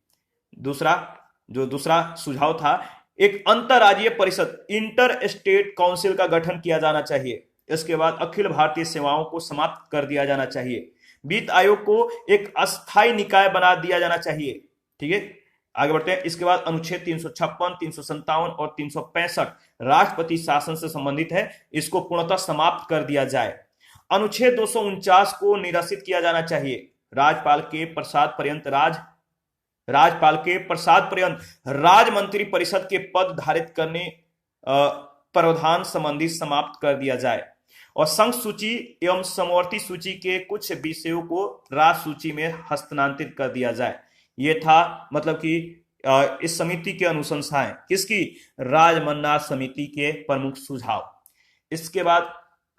दूसरा सुझाव था, एक अंतरराज्यीय परिषद इंटर स्टेट काउंसिल का गठन किया जाना चाहिए। इसके बाद अखिल भारतीय सेवाओं को समाप्त कर दिया जाना चाहिए। वित्त आयोग को एक अस्थायी निकाय बना दिया जाना चाहिए। ठीक है, आगे बढ़ते हैं। इसके बाद अनुच्छेद 356, 357 और 365 राष्ट्रपति शासन से संबंधित है, इसको पूर्णतः समाप्त कर दिया जाए। अनुच्छेद 249 को निरसित किया जाना चाहिए। राज्यपाल के प्रसाद पर्यंत राज मंत्री परिषद के पद धारित करने प्रावधान संबंधी समाप्त कर दिया जाए। और संघ सूची एवं समवर्ती सूची के कुछ विषयों को राज्य सूची में हस्तांतरित कर दिया जाए। ये था मतलब कि इस समिति के अनुशंसाएं, किसकी? राजमन्नार समिति के प्रमुख सुझाव। इसके बाद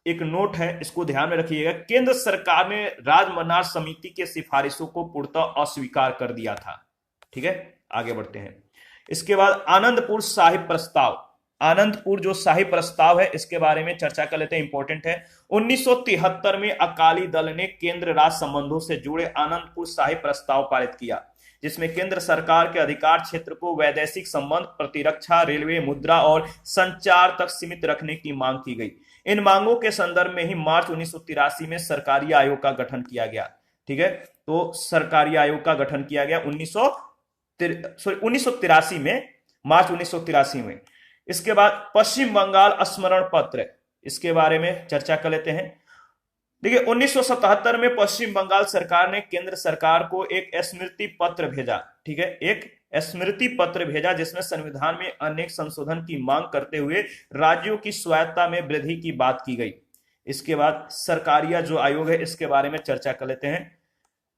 एक नोट है, इसको ध्यान में रखिएगा, केंद्र सरकार ने राजमन्नार समिति के सिफारिशों को पूर्णतः अस्वीकार कर दिया था। ठीक है, आगे बढ़ते हैं। इसके बाद आनंदपुर साहिब प्रस्ताव, आनंदपुर जो शाही प्रस्ताव है इसके बारे में चर्चा कर लेते हैं, इंपॉर्टेंट है। 1973 में अकाली दल ने केंद्र राज्य संबंधों से जुड़े आनंदपुर शाही प्रस्ताव पारित किया, जिसमें केंद्र सरकार के अधिकार क्षेत्र को वैदेशिक संबंध, प्रतिरक्षा, रेलवे, मुद्रा और संचार तक सीमित रखने की मांग की गई। इन मांगों के संदर्भ में ही मार्च 1983 में सरकारी आयोग का गठन किया गया। ठीक है, तो सरकारी आयोग का गठन किया गया 1983 में, मार्च 1983 में। इसके बाद पश्चिम बंगाल स्मरण पत्र, इसके बारे में चर्चा कर लेते हैं। देखिए, 1977 में पश्चिम बंगाल सरकार ने केंद्र सरकार को एक स्मृति पत्र भेजा। ठीक है, एक स्मृति पत्र भेजा जिसमें संविधान में अनेक संशोधन की मांग करते हुए राज्यों की स्वायत्ता में वृद्धि की बात की गई। इसके बाद सरकारिया जो आयोग है इसके बारे में चर्चा कर लेते हैं।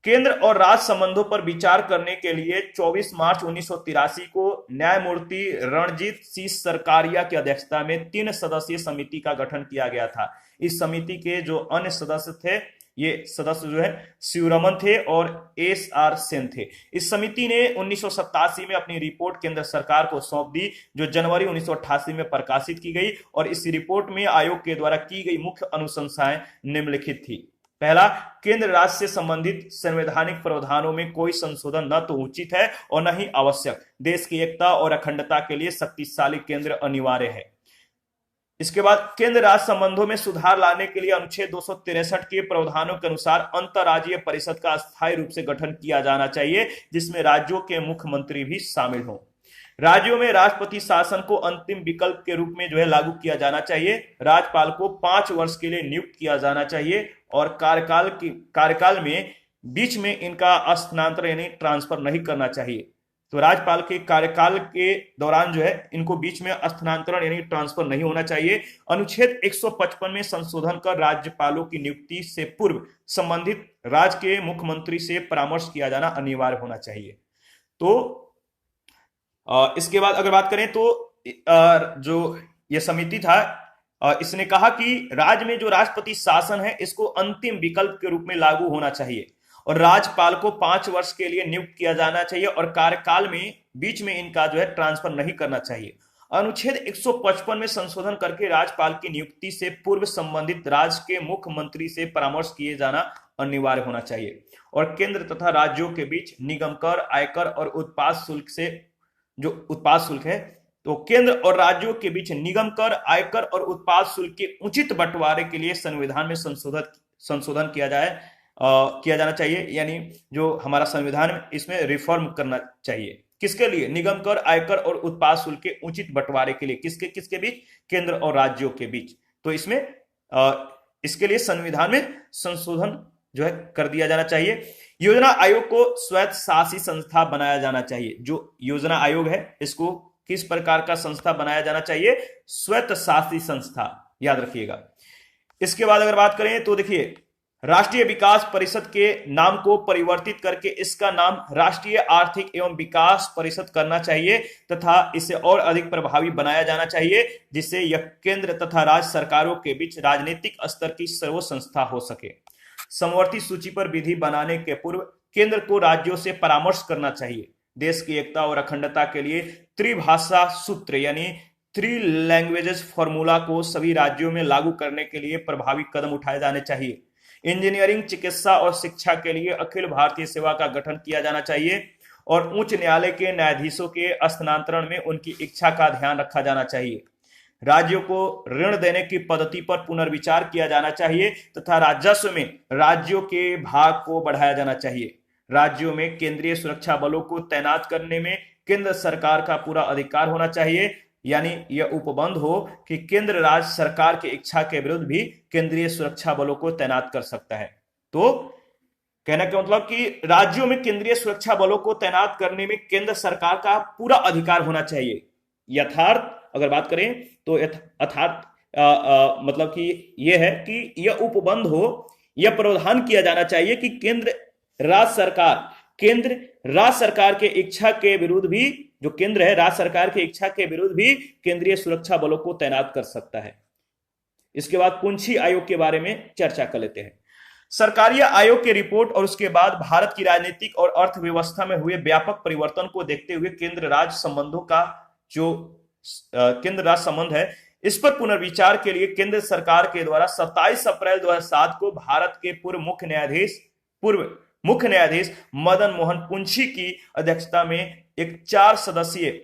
केंद्र और राज्य संबंधों पर विचार करने के लिए 24 मार्च 1983 को न्यायमूर्ति रणजीत सिंह सरकारिया की अध्यक्षता में 3 सदस्यीय समिति का गठन किया गया था। इस समिति के जो अन्य सदस्य थे, ये सदस्य जो है शिवरमन थे और एस.आर. सेन थे। इस समिति ने 1987 में अपनी रिपोर्ट केंद्र सरकार को सौंप दी, जो जनवरी 1988 में प्रकाशित की गई। और इस रिपोर्ट में आयोग के द्वारा की गई मुख्य अनुशंसाएं निम्नलिखित थी। पहला, केंद्र राज्य से संबंधित संवैधानिक प्रावधानों में कोई संशोधन न तो उचित है और न ही आवश्यक। देश की एकता और अखंडता के लिए शक्तिशाली केंद्र अनिवार्य है। इसके बाद केंद्र राज्य संबंधों में सुधार लाने के लिए अनुच्छेद 263 के प्रावधानों के अनुसार अंतरराज्यीय परिषद का अस्थायी रूप से गठन किया जाना चाहिए, जिसमें राज्यों के मुख्यमंत्री भी शामिल हों। राज्यों में राष्ट्रपति शासन को अंतिम विकल्प के रूप में जो है लागू किया जाना चाहिए। राज्यपाल को 5 वर्ष के लिए नियुक्त किया जाना चाहिए और कार्यकाल में बीच में इनका स्थानांतरण यानी ट्रांसफर नहीं करना चाहिए। तो राज्यपाल के कार्यकाल के दौरान जो है इनको बीच में स्थानांतरण यानी ट्रांसफर नहीं होना चाहिए। अनुच्छेद 155 में संशोधन कर राज्यपालों की नियुक्ति से पूर्व संबंधित राज्य के मुख्यमंत्री से परामर्श किया जाना अनिवार्य होना चाहिए। तो इसके बाद अगर बात करें तो जो यह समिति था, इसने कहा कि राज्य में जो राष्ट्रपति शासन है इसको अंतिम विकल्प के रूप में लागू होना चाहिए और राज्यपाल को 5 वर्ष के लिए नियुक्त किया जाना चाहिए और कार्यकाल में बीच में इनका जो है ट्रांसफर नहीं करना चाहिए। अनुच्छेद 155 में संशोधन करके राज्यपाल की नियुक्ति से पूर्व संबंधित राज्य के मुख्यमंत्री से परामर्श किए जाना अनिवार्य होना चाहिए। और केंद्र तथा राज्यों के बीच निगम कर, आयकर और उत्पाद शुल्क से जो उत्पाद शुल्क है, तो केंद्र और राज्यों के बीच निगम कर, आयकर और उत्पाद शुल्क के उचित बंटवारे के लिए संविधान में संशोधन किया जाना चाहिए। यानी जो हमारा संविधान इसमें रिफॉर्म करना चाहिए। किसके लिए? निगम कर, आयकर और उत्पाद शुल्क के उचित बंटवारे के लिए। किसके किसके बीच? केंद्र और राज्यों के बीच। तो इसमें इसके लिए संविधान में संशोधन जो है कर दिया जाना चाहिए। योजना आयोग को स्वायत्त शासी संस्था बनाया जाना चाहिए। जो योजना आयोग है इसको किस प्रकार का संस्था बनाया जाना चाहिए? स्वायत्त शासी संस्था, याद रखिएगा। इसके बाद अगर बात करें तो देखिए, राष्ट्रीय विकास परिषद के नाम को परिवर्तित करके इसका नाम राष्ट्रीय आर्थिक एवं विकास परिषद करना चाहिए तथा इसे और अधिक प्रभावी बनाया जाना चाहिए, जिससे यह केंद्र तथा राज्य सरकारों के बीच राजनीतिक स्तर की सर्वोच्च संस्था हो सके। समवर्ती सूची पर विधि बनाने के पूर्व केंद्र को राज्यों से परामर्श करना चाहिए। देश की एकता और अखंडता के लिए त्रिभाषा सूत्र यानी 3 लैंग्वेजेस फॉर्मूला को सभी राज्यों में लागू करने के लिए प्रभावी कदम उठाए जाने चाहिए। इंजीनियरिंग, चिकित्सा और शिक्षा के लिए अखिल भारतीय सेवा का गठन किया जाना चाहिए और उच्च न्यायालय के न्यायाधीशों के स्थानांतरण में उनकी इच्छा का ध्यान रखा जाना चाहिए। राज्यों को ऋण देने की पद्धति पर पुनर्विचार किया जाना चाहिए तथा राजस्व में राज्यों के भाग को बढ़ाया जाना चाहिए। राज्यों में केंद्रीय सुरक्षा बलों को तैनात करने में केंद्र सरकार का पूरा अधिकार होना चाहिए, यानी यह उपबंध हो कि केंद्र राज्य सरकार की इच्छा के विरुद्ध भी केंद्रीय सुरक्षा बलों को तैनात कर सकता है। तो कहने का मतलब कि राज्यों में केंद्रीय सुरक्षा बलों को तैनात करने में केंद्र सरकार का पूरा अधिकार होना चाहिए। यथार्थ अगर बात करें तो यथार्थ मतलब कि यह है कि यह उपबंध हो, यह प्रावधान किया जाना चाहिए कि केंद्र राज्य सरकार के इच्छा के विरुद्ध भी, जो केंद्र है राज्य सरकार की इच्छा के विरुद्ध भी केंद्रीय सुरक्षा बलों को तैनात कर सकता है। इसके बाद पुंछी आयोग के बारे में चर्चा कर लेते हैं। सरकारी आयोग की रिपोर्ट और उसके बाद भारत की राजनीतिक और अर्थव्यवस्था में हुए व्यापक परिवर्तन को देखते हुए केंद्र राज्य संबंधों का जो केंद्र राज्य संबंध है इस पर पुनर्विचार के लिए केंद्र सरकार के द्वारा 27 अप्रैल 2007 को भारत के पूर्व मुख्य न्यायाधीश मदन मोहन पुंछी की अध्यक्षता में एक 4 सदस्यीय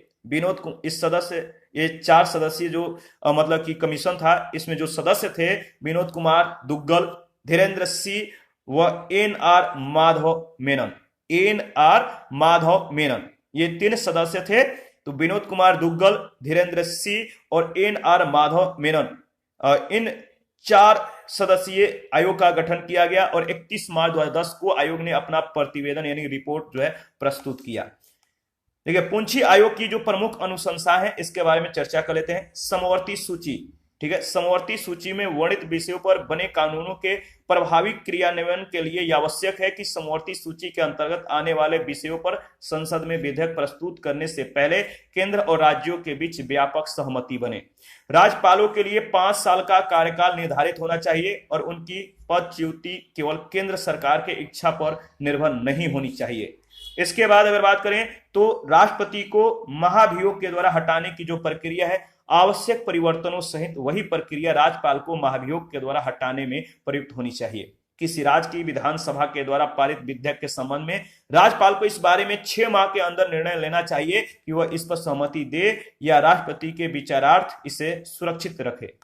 ये 4 सदस्यीय जो मतलब कि कमीशन था, इसमें जो सदस्य थे विनोद कुमार दुग्गल, धीरेन्द्र सिंह व एन.आर. माधव मेनन, ये 3 सदस्य थे। तो विनोद कुमार दुग्गल, धीरेन्द्र सिंह और एन.आर. माधव मेनन, इन 4 सदस्यीय आयोग का गठन किया गया और 31 मार्च 2010 को आयोग ने अपना प्रतिवेदन यानी रिपोर्ट जो है प्रस्तुत किया। देखिए, पुंछी आयोग की जो प्रमुख अनुशंसा है इसके बारे में चर्चा कर लेते हैं। समवर्ती सूची, ठीक है, समवर्ती सूची में वर्णित विषयों पर बने कानूनों के प्रभावी क्रियान्वयन के लिए यह आवश्यक है कि समवर्ती सूची के अंतर्गत आने वाले विषयों पर संसद में विधेयक प्रस्तुत करने से पहले केंद्र और राज्यों के बीच व्यापक सहमति बने। राज्यपालों के लिए 5 साल का कार्यकाल निर्धारित होना चाहिए और उनकी पदच्युति केवल केंद्र सरकार के इच्छा पर निर्भर नहीं होनी चाहिए। इसके बाद अगर बात करें तो राष्ट्रपति को महाभियोग के द्वारा हटाने की जो प्रक्रिया है, आवश्यक परिवर्तनों सहित वही प्रक्रिया राज्यपाल को महाभियोग के द्वारा हटाने में प्रयुक्त होनी चाहिए। किसी राज्य की विधानसभा के द्वारा पारित विधेयक के संबंध में राज्यपाल को इस बारे में 6 माह के अंदर निर्णय लेना चाहिए कि वह इस पर सहमति दे या राष्ट्रपति के विचारार्थ इसे सुरक्षित रखे।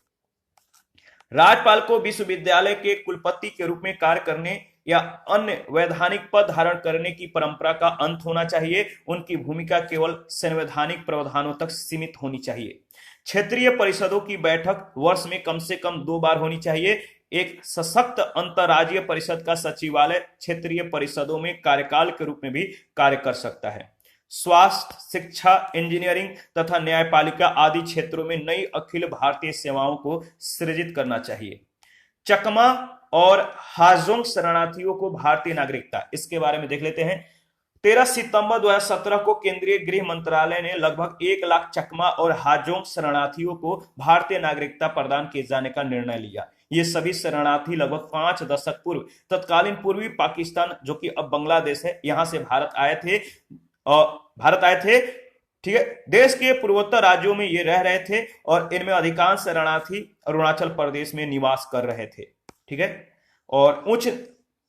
राज्यपाल को विश्वविद्यालय के कुलपति के रूप में कार्य करने या अन्य वैधानिक पद धारण करने की परंपरा का अंत होना चाहिए। उनकी भूमिका केवल संवैधानिक प्रावधानों तक सीमित होनी चाहिए। क्षेत्रीय परिषदों की बैठक वर्ष में कम से कम 2 बार होनी चाहिए। एक सशक्त अंतर्राज्यीय परिषद का सचिवालय क्षेत्रीय परिषदों में कार्यकाल के रूप में भी कार्य कर सकता है। स्वास्थ्य, शिक्षा, इंजीनियरिंग तथा न्यायपालिका आदि क्षेत्रों में नई अखिल भारतीय सेवाओं को सृजित करना चाहिए। चकमा और हाजोंग शरणार्थियों को भारतीय नागरिकता, इसके बारे में देख लेते हैं। 13 सितंबर 2017 को केंद्रीय गृह मंत्रालय ने लगभग 1 लाख चकमा और हाजोंग शरणार्थियों को भारतीय नागरिकता प्रदान किए जाने का निर्णय लिया। ये सभी शरणार्थी लगभग 5 दशक पूर्व तत्कालीन पूर्वी पाकिस्तान, जो कि अब बांग्लादेश है, यहां से भारत आए थे। ठीक है, देश के पूर्वोत्तर राज्यों में ये रह रहे थे और इनमें अधिकांश शरणार्थी अरुणाचल प्रदेश में निवास कर रहे थे। ठीक है, और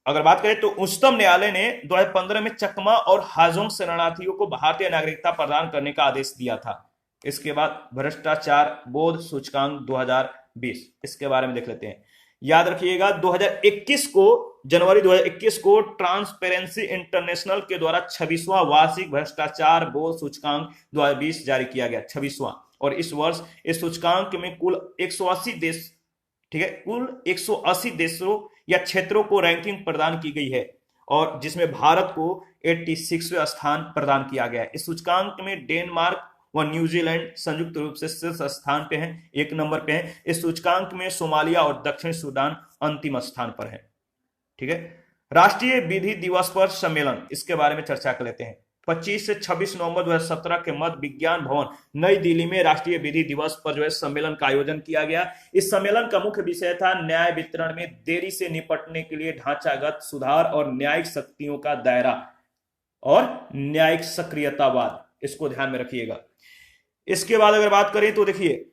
अगर बात करें तो उच्चतम न्यायालय ने 2015 में चकमा और हाजोंग शरणार्थियों को भारतीय नागरिकता प्रदान करने का आदेश दिया था। इसके बाद भ्रष्टाचार बोध सूचकांक 2020, इसके बारे में देख लेते हैं। याद रखिएगा 2021 को, जनवरी 2021 को ट्रांसपेरेंसी इंटरनेशनल के द्वारा 26वां वार्षिक भ्रष्टाचार बोध सूचकांक 2020 जारी किया गया, 26वां। और इस वर्ष इस सूचकांक में कुल 180 देश, ठीक है, कुल 180 देशों या क्षेत्रों को रैंकिंग प्रदान की गई है, और जिसमें भारत को 86वें स्थान प्रदान किया गया है। इस सूचकांक में डेनमार्क व न्यूजीलैंड संयुक्त रूप से शीर्ष स्थान पे हैं, 1 नंबर पे हैं। इस सूचकांक में सोमालिया और दक्षिण सूडान अंतिम स्थान पर है। ठीक है, राष्ट्रीय विधि दिवस पर सम्मेलन, इसके बारे में चर्चा कर लेते हैं। 25 से 26 नवंबर 2017 के मध्य विज्ञान भवन नई दिल्ली में राष्ट्रीय विधि दिवस पर जो है सम्मेलन का आयोजन किया गया। इस सम्मेलन का मुख्य विषय था न्याय वितरण में देरी से निपटने के लिए ढांचागत सुधार और न्यायिक शक्तियों का दायरा और न्यायिक सक्रियतावाद, इसको ध्यान में रखिएगा। इसके बाद अगर बात करें तो देखिए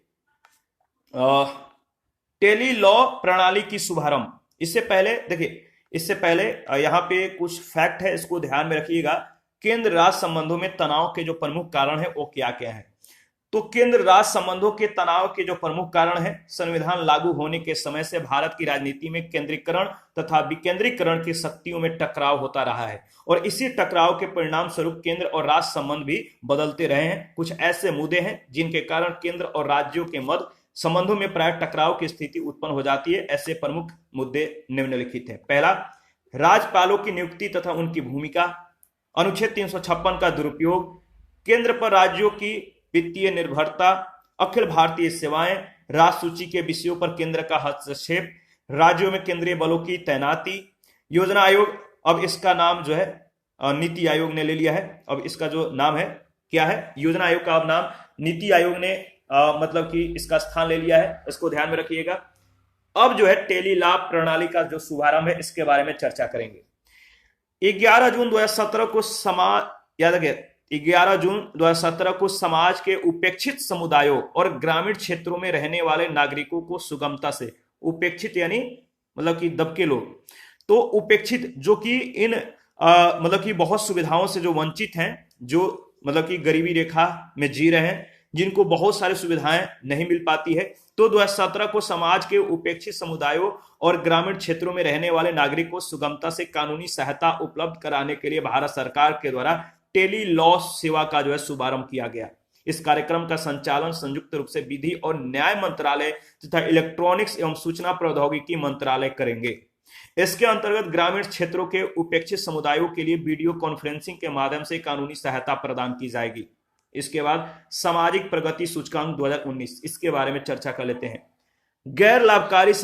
टेली लॉ प्रणाली की शुभारंभ। इससे पहले यहां पे कुछ फैक्ट है, इसको ध्यान में रखिएगा। केंद्र राज्य संबंधों में तनाव के जो प्रमुख कारण है वो क्या क्या है? तो केंद्र राज्य संबंधों के तनाव के जो प्रमुख कारण है, संविधान लागू होने के समय से भारत की राजनीति में केंद्रीकरण तथा विकेंद्रीकरण की शक्तियों में टकराव होता रहा है, और इसी टकराव के परिणाम स्वरूप केंद्र और राज्य संबंध भी बदलते रहे हैं। कुछ ऐसे मुद्दे हैं जिनके कारण केंद्र और राज्यों के मध्य संबंधों में प्राय टकराव की स्थिति उत्पन्न हो जाती है। ऐसे प्रमुख मुद्दे निम्नलिखित हैं। पहला, राज्यपालों की नियुक्ति तथा उनकी भूमिका, अनुच्छेद 356 का दुरुपयोग, केंद्र पर राज्यों की वित्तीय निर्भरता, अखिल भारतीय सेवाएं, राज्य सूची के विषयों पर केंद्र का हस्तक्षेप, राज्यों में केंद्रीय बलों की तैनाती, योजना आयोग, अब इसका नाम जो है नीति आयोग ने ले लिया है। अब इसका जो नाम है क्या है, योजना आयोग का अब नाम नीति आयोग ने मतलब कि इसका स्थान ले लिया है, इसको ध्यान में रखिएगा। अब जो है टेली लॉ प्रणाली का जो शुभारंभ है, इसके बारे में चर्चा करेंगे। 11 जून 2017 को याद रखिए, 11 जून 2017 को समाज के उपेक्षित समुदायों और ग्रामीण क्षेत्रों में रहने वाले नागरिकों को सुगमता से, उपेक्षित यानी मतलब कि दबके लोग, तो उपेक्षित जो कि इन मतलब कि बहुत सुविधाओं से जो वंचित हैं, जो मतलब कि गरीबी रेखा में जी रहे हैं, जिनको बहुत सारी सुविधाएं नहीं मिल पाती है, तो 2017 को समाज के उपेक्षित समुदायों और ग्रामीण क्षेत्रों में रहने वाले नागरिक को सुगमता से कानूनी सहायता उपलब्ध कराने के लिए भारत सरकार के द्वारा टेली लॉ सेवा का जो है शुभारंभ किया गया। इस कार्यक्रम का संचालन संयुक्त रूप से विधि और न्याय मंत्रालय तथा इलेक्ट्रॉनिक्स एवं सूचना प्रौद्योगिकी मंत्रालय करेंगे। इसके अंतर्गत ग्रामीण क्षेत्रों के उपेक्षित समुदायों के लिए वीडियो कॉन्फ्रेंसिंग के माध्यम से कानूनी सहायता प्रदान की जाएगी। इसके बाद सामाजिक प्रगति सूचकांक 2019, इसके बारे में चर्चा कर लेते हैं। गैर लाभकारी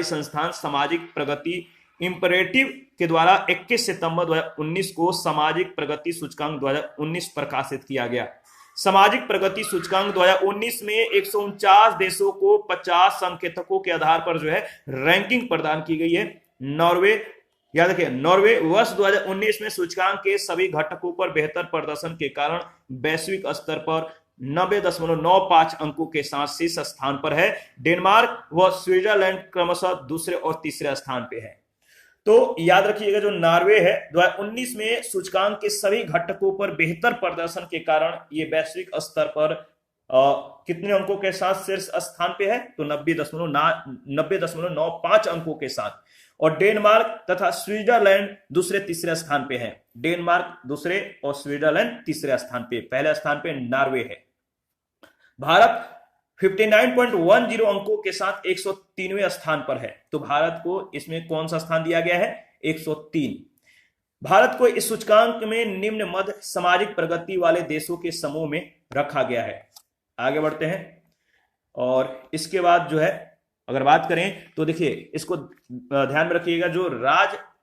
संस्थान सामाजिक प्रगति इंपरेटिव के द्वारा 21 सितंबर 2019 को सामाजिक प्रगति सूचकांक 2019 प्रकाशित किया गया। सामाजिक प्रगति सूचकांक 2019 में 149 देशों को 50 संकेतकों के आधार पर जो है रैंकिंग प्रदान की गई है। नॉर्वे, याद रखिए, नॉर्वे वर्ष 2019 में सूचकांक के सभी घटकों पर बेहतर प्रदर्शन के कारण वैश्विक स्तर पर 90.95 अंकों के साथ शीर्ष स्थान पर है। डेनमार्क व स्विट्जरलैंड क्रमशः दूसरे और तीसरे स्थान पे है। तो याद रखिएगा, जो नॉर्वे है 2019 में सूचकांक के सभी घटकों पर बेहतर प्रदर्शन के कारण ये वैश्विक स्तर पर कितने अंकों के साथ शीर्ष स्थान पे है, तो 90.95 अंकों के साथ। और डेनमार्क तथा स्विट्जरलैंड दूसरे तीसरे स्थान पे है। डेनमार्क दूसरे और स्विट्जरलैंड तीसरे स्थान पे, पहले स्थान पे नॉर्वे है। भारत 59.10 अंकों के साथ 103वें स्थान पर है। तो भारत को इसमें कौन सा स्थान दिया गया है, 103। भारत को इस सूचकांक में निम्न मध्य सामाजिक प्रगति वाले देशों के समूह में रखा गया है। आगे बढ़ते हैं, और इसके बाद जो है अगर बात करें तो देखिए, इसको ध्यान में रखिएगा, जो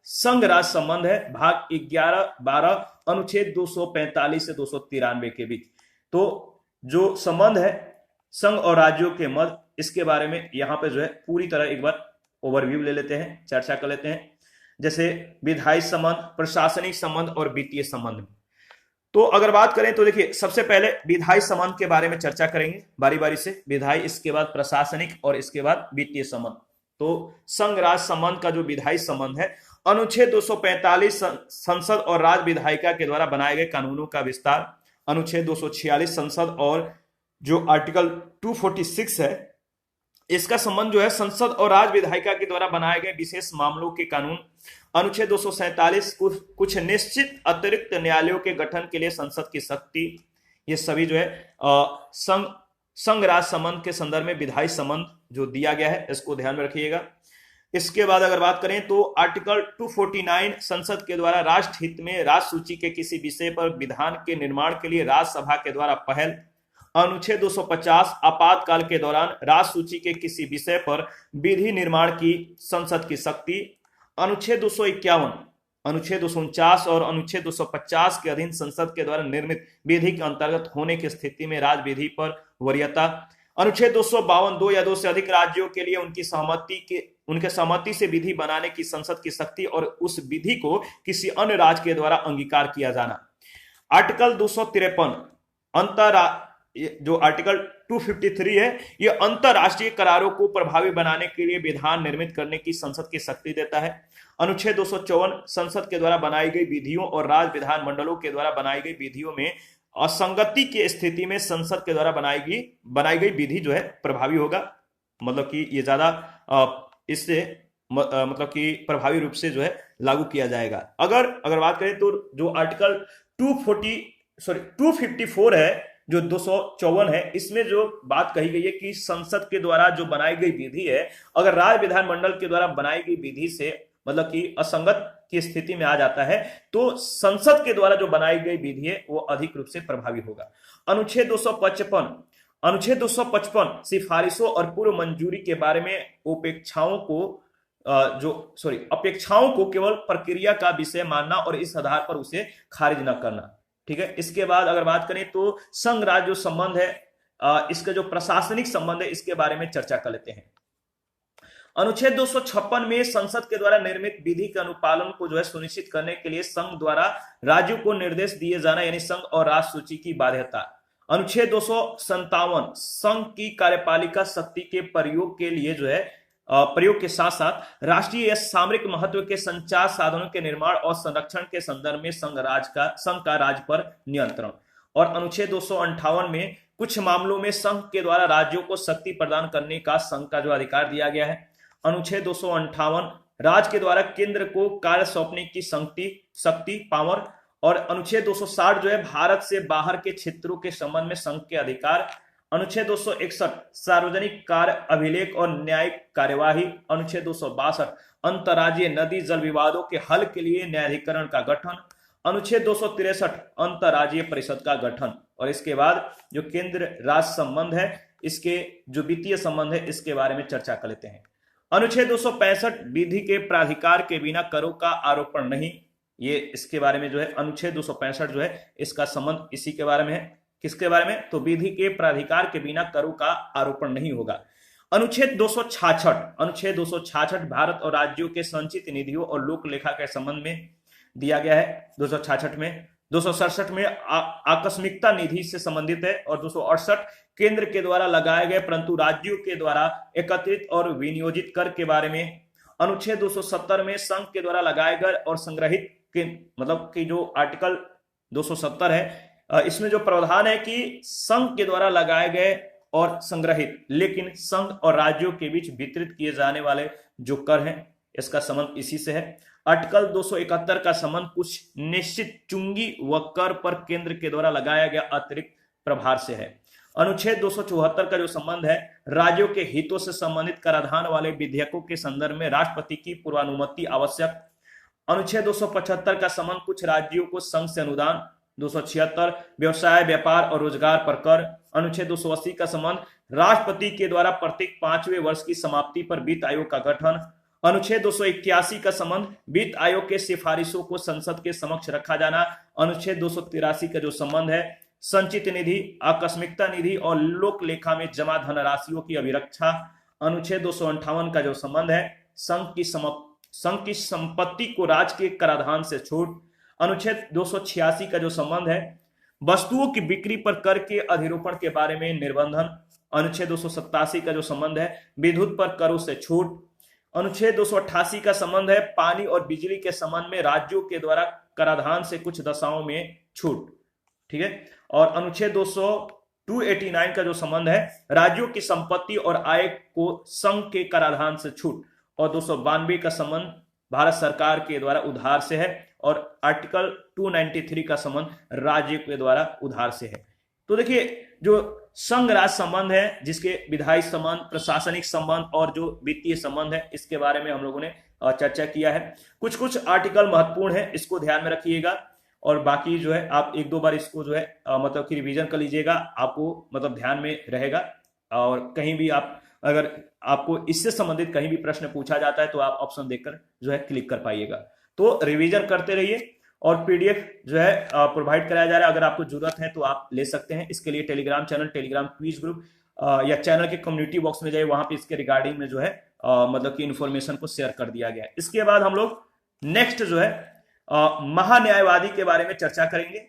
संघ राज्य संबंध है भाग 11-12 अनुच्छेद 245 से 293 के बीच, तो जो संबंध है संघ और राज्यों के मध्य, इसके बारे में यहां पे जो है पूरी तरह एक बार ओवरव्यू ले लेते हैं, चर्चा कर लेते हैं। जैसे विधायी संबंध, प्रशासनिक संबंध और वित्तीय संबंध। तो अगर बात करें तो देखिए, सबसे पहले विधायी संबंध के बारे में चर्चा करेंगे बारी बारी से। विधायी, इसके बाद प्रशासनिक और इसके बाद वित्तीय संबंध। तो संघ राज्य संबंध का जो विधायी संबंध है, अनुच्छेद 245 संसद और राज्य विधायिका के द्वारा बनाए गए कानूनों का विस्तार, अनुच्छेद 246 संसद और जो आर्टिकल 246 है इसका संबंध जो है संसद और राज्य विधायिका के द्वारा बनाए गए विशेष मामलों के कानून। अनुच्छेद 247 कुछ निश्चित अतिरिक्त न्यायालयों के गठन के लिए संसद की शक्ति। ये सभी जो है संघ राज्य संबंध के संदर्भ में विधायी संबंध जो दिया गया है, इसको ध्यान में रखिएगा। इसके बाद अगर बात करें तो आर्टिकल 249 संसद के द्वारा राष्ट्र हित में राज्य सूची के किसी विषय पर विधान के निर्माण के लिए राज्यसभा के द्वारा पहल। अनुच्छेद 250 आपातकाल के दौरान राज्य सूची के किसी विषय पर विधि निर्माण की संसद की शक्ति। अनुच्छेद 251, अनुच्छेद 249 और अनुच्छेद 250 के अधीन संसद के द्वारा निर्मित विधि के अंतर्गत होने की स्थिति में राज्य विधि पर वरीयता। अनुच्छेद 252 दो या दो से अधिक राज्यों के लिए उनके सहमति से विधि बनाने की संसद की शक्ति और उस विधि को किसी अन्य राज्य के द्वारा अंगीकार किया जाना। आर्टिकल 253 जो आर्टिकल 253 है, यह अंतरराष्ट्रीय करारों को प्रभावी बनाने के लिए विधान निर्मित करने की संसद की शक्ति देता है। अनुच्छेद 254 संसद के द्वारा बनाई गई विधियों और राज्य विधान मंडलों के द्वारा बनाई गई विधियों में असंगति की स्थिति में संसद के द्वारा बनाई गई विधि जो है प्रभावी होगा, मतलब कि ये ज्यादा इससे मतलब कि प्रभावी रूप से जो है लागू किया जाएगा। अगर बात करें तो जो आर्टिकल 254 है, जो 254 है, इसमें जो बात कही गई है कि संसद के द्वारा जो बनाई गई विधि है, अगर राज्य विधानमंडल के द्वारा बनाई गई विधि से मतलब कि असंगत की स्थिति में आ जाता है तो संसद के द्वारा जो बनाई गई विधि है वो अधिक रूप से प्रभावी होगा। अनुच्छेद 255 सिफारिशों और पूर्व मंजूरी के बारे में अपेक्षाओं को केवल प्रक्रिया का विषय मानना और इस आधार पर उसे खारिज न करना। ठीक है। इसके बाद अगर बात करें तो संघ राज्य जो संबंध है, इसका जो प्रशासनिक संबंध है, इसके बारे में चर्चा कर लेते हैं। अनुच्छेद 256 में संसद के द्वारा निर्मित विधि के अनुपालन को जो है सुनिश्चित करने के लिए संघ द्वारा राज्यों को निर्देश दिए जाना, यानी संघ और राज्य सूची की बाध्यता। अनुच्छेद 257 संघ की कार्यपालिका शक्ति के प्रयोग के लिए जो है प्रयोग के साथ साथ राष्ट्रीय या सामरिक महत्व के संचार साधनों के निर्माण और संरक्षण के संदर्भ में संघ का राज्य पर नियंत्रण। और अनुच्छेद 258 में कुछ मामलों में संघ के द्वारा राज्यों को शक्ति प्रदान करने का संघ का जो अधिकार दिया गया है। अनुच्छेद 258 राज्य के द्वारा केंद्र को कार्य सौंपने की शक्ति पावर। और अनुच्छेद 260 जो है भारत से बाहर के क्षेत्रों के संबंध में संघ के अधिकार। अनुच्छेद 261 सार्वजनिक कार्य अभिलेख और न्यायिक कार्यवाही। अनुच्छेद 262 अंतर्राज्यीय नदी जल विवादों के हल के लिए न्यायाधिकरण का गठन। अनुच्छेद 263 अंतर्राज्यीय परिषद का गठन। और इसके बाद जो केंद्र राज्य संबंध है, इसके जो वित्तीय संबंध है, इसके बारे में चर्चा कर लेते हैं। अनुच्छेद 265 विधि के प्राधिकार के बिना करों का आरोपण नहीं, ये इसके बारे में जो है अनुच्छेद 265 जो है इसका संबंध इसी के बारे में है। किसके बारे में? तो विधि के प्राधिकार के बिना करों का आरोपण नहीं होगा। अनुच्छेद 266 भारत और राज्यों के संचित निधियों और लोक लेखा के संबंध में दिया गया है। 266 में 267 में आकस्मिकता निधि से संबंधित है और 268 केंद्र के द्वारा लगाए गए परंतु राज्यों के द्वारा एकत्रित और विनियोजित कर के बारे में। अनुच्छेद 270 में संघ के द्वारा लगाए गए और संग्रहित के मतलब कि जो आर्टिकल 270 है, इसमें जो प्रावधान है कि संघ के द्वारा लगाए गए और संग्रहित लेकिन संघ और राज्यों के बीच वितरित किए जाने वाले जो कर हैं, इसका संबंध इसी से है। आर्टिकल 271 का संबंध कुछ निश्चित चुंगी व कर पर केंद्र के द्वारा लगाया गया अतिरिक्त प्रभार से है। अनुच्छेद 274 का जो संबंध है राज्यों के हितों से संबंधित कराधान वाले विधेयकों के संदर्भ में राष्ट्रपति की पूर्वानुमति आवश्यक। अनुच्छेद 275 का संबंध कुछ राज्यों को संघ से अनुदान। 276 व्यवसाय व्यापार और रोजगार पर कर। अनुच्छेद 280 का संबंध राष्ट्रपति के द्वारा प्रत्येक 5वें वर्ष की समाप्ति पर वित्त आयोग का गठन। अनुच्छेद 281 का संबंध वित्त आयोग के सिफारिशों को संसद के समक्ष रखा जाना। अनुच्छेद 283 का जो संबंध है संचित निधि, आकस्मिकता निधि और लोक लेखा में जमा धनराशियों की अभिरक्षा। अनुच्छेद 258 का जो संबंध है संघ की संपत्ति को राज्य के कराधान से छूट। अनुच्छेद 286 का जो संबंध है वस्तुओं की बिक्री पर कर के अधिरोपण के बारे में निर्बंधन। अनुच्छेद 287 का जो संबंध है विद्युत पर करों से छूट। अनुच्छेद 288 का संबंध है पानी और बिजली के संबंध में राज्यों के द्वारा कराधान से कुछ दशाओं में छूट। ठीक है। और अनुच्छेद 289 का जो संबंध है, राज्यों की संपत्ति और आय को संघ के कराधान से छूट, और 292 का संबंध भारत सरकार के द्वारा उधार से है, और आर्टिकल 293 का संबंध राज्य के द्वारा उधार से है। तो देखिए जो संघ राज्य संबंध है, जिसके विधायी संबंध, प्रशासनिक संबंध और जो वित्तीय संबंध है, इसके बारे में हम लोगों ने चर्चा किया है। कुछ कुछ आर्टिकल महत्वपूर्ण है, इसको ध्यान में रखिएगा, और बाकी जो है आप एक दो बार इसको जो है मतलब कि रिवीजन कर लीजिएगा, आपको मतलब ध्यान में रहेगा। और कहीं भी आप अगर आपको इससे संबंधित कहीं भी प्रश्न पूछा जाता है तो आप ऑप्शन देखकर जो है क्लिक कर पाइएगा। तो रिवीजन करते रहिए, और पीडीएफ जो है प्रोवाइड कराया जा रहा है, अगर आपको जरूरत है तो आप ले सकते हैं। इसके लिए Telegram channel, Telegram quiz group या चैनल के कम्युनिटी बॉक्स में जाइए, वहां पे इसके रिगार्डिंग में जो है मतलब कि इन्फॉर्मेशन को शेयर कर दिया गया है। इसके बाद हम लोग नेक्स्ट जो है महान्यायवादी के बारे में चर्चा करेंगे।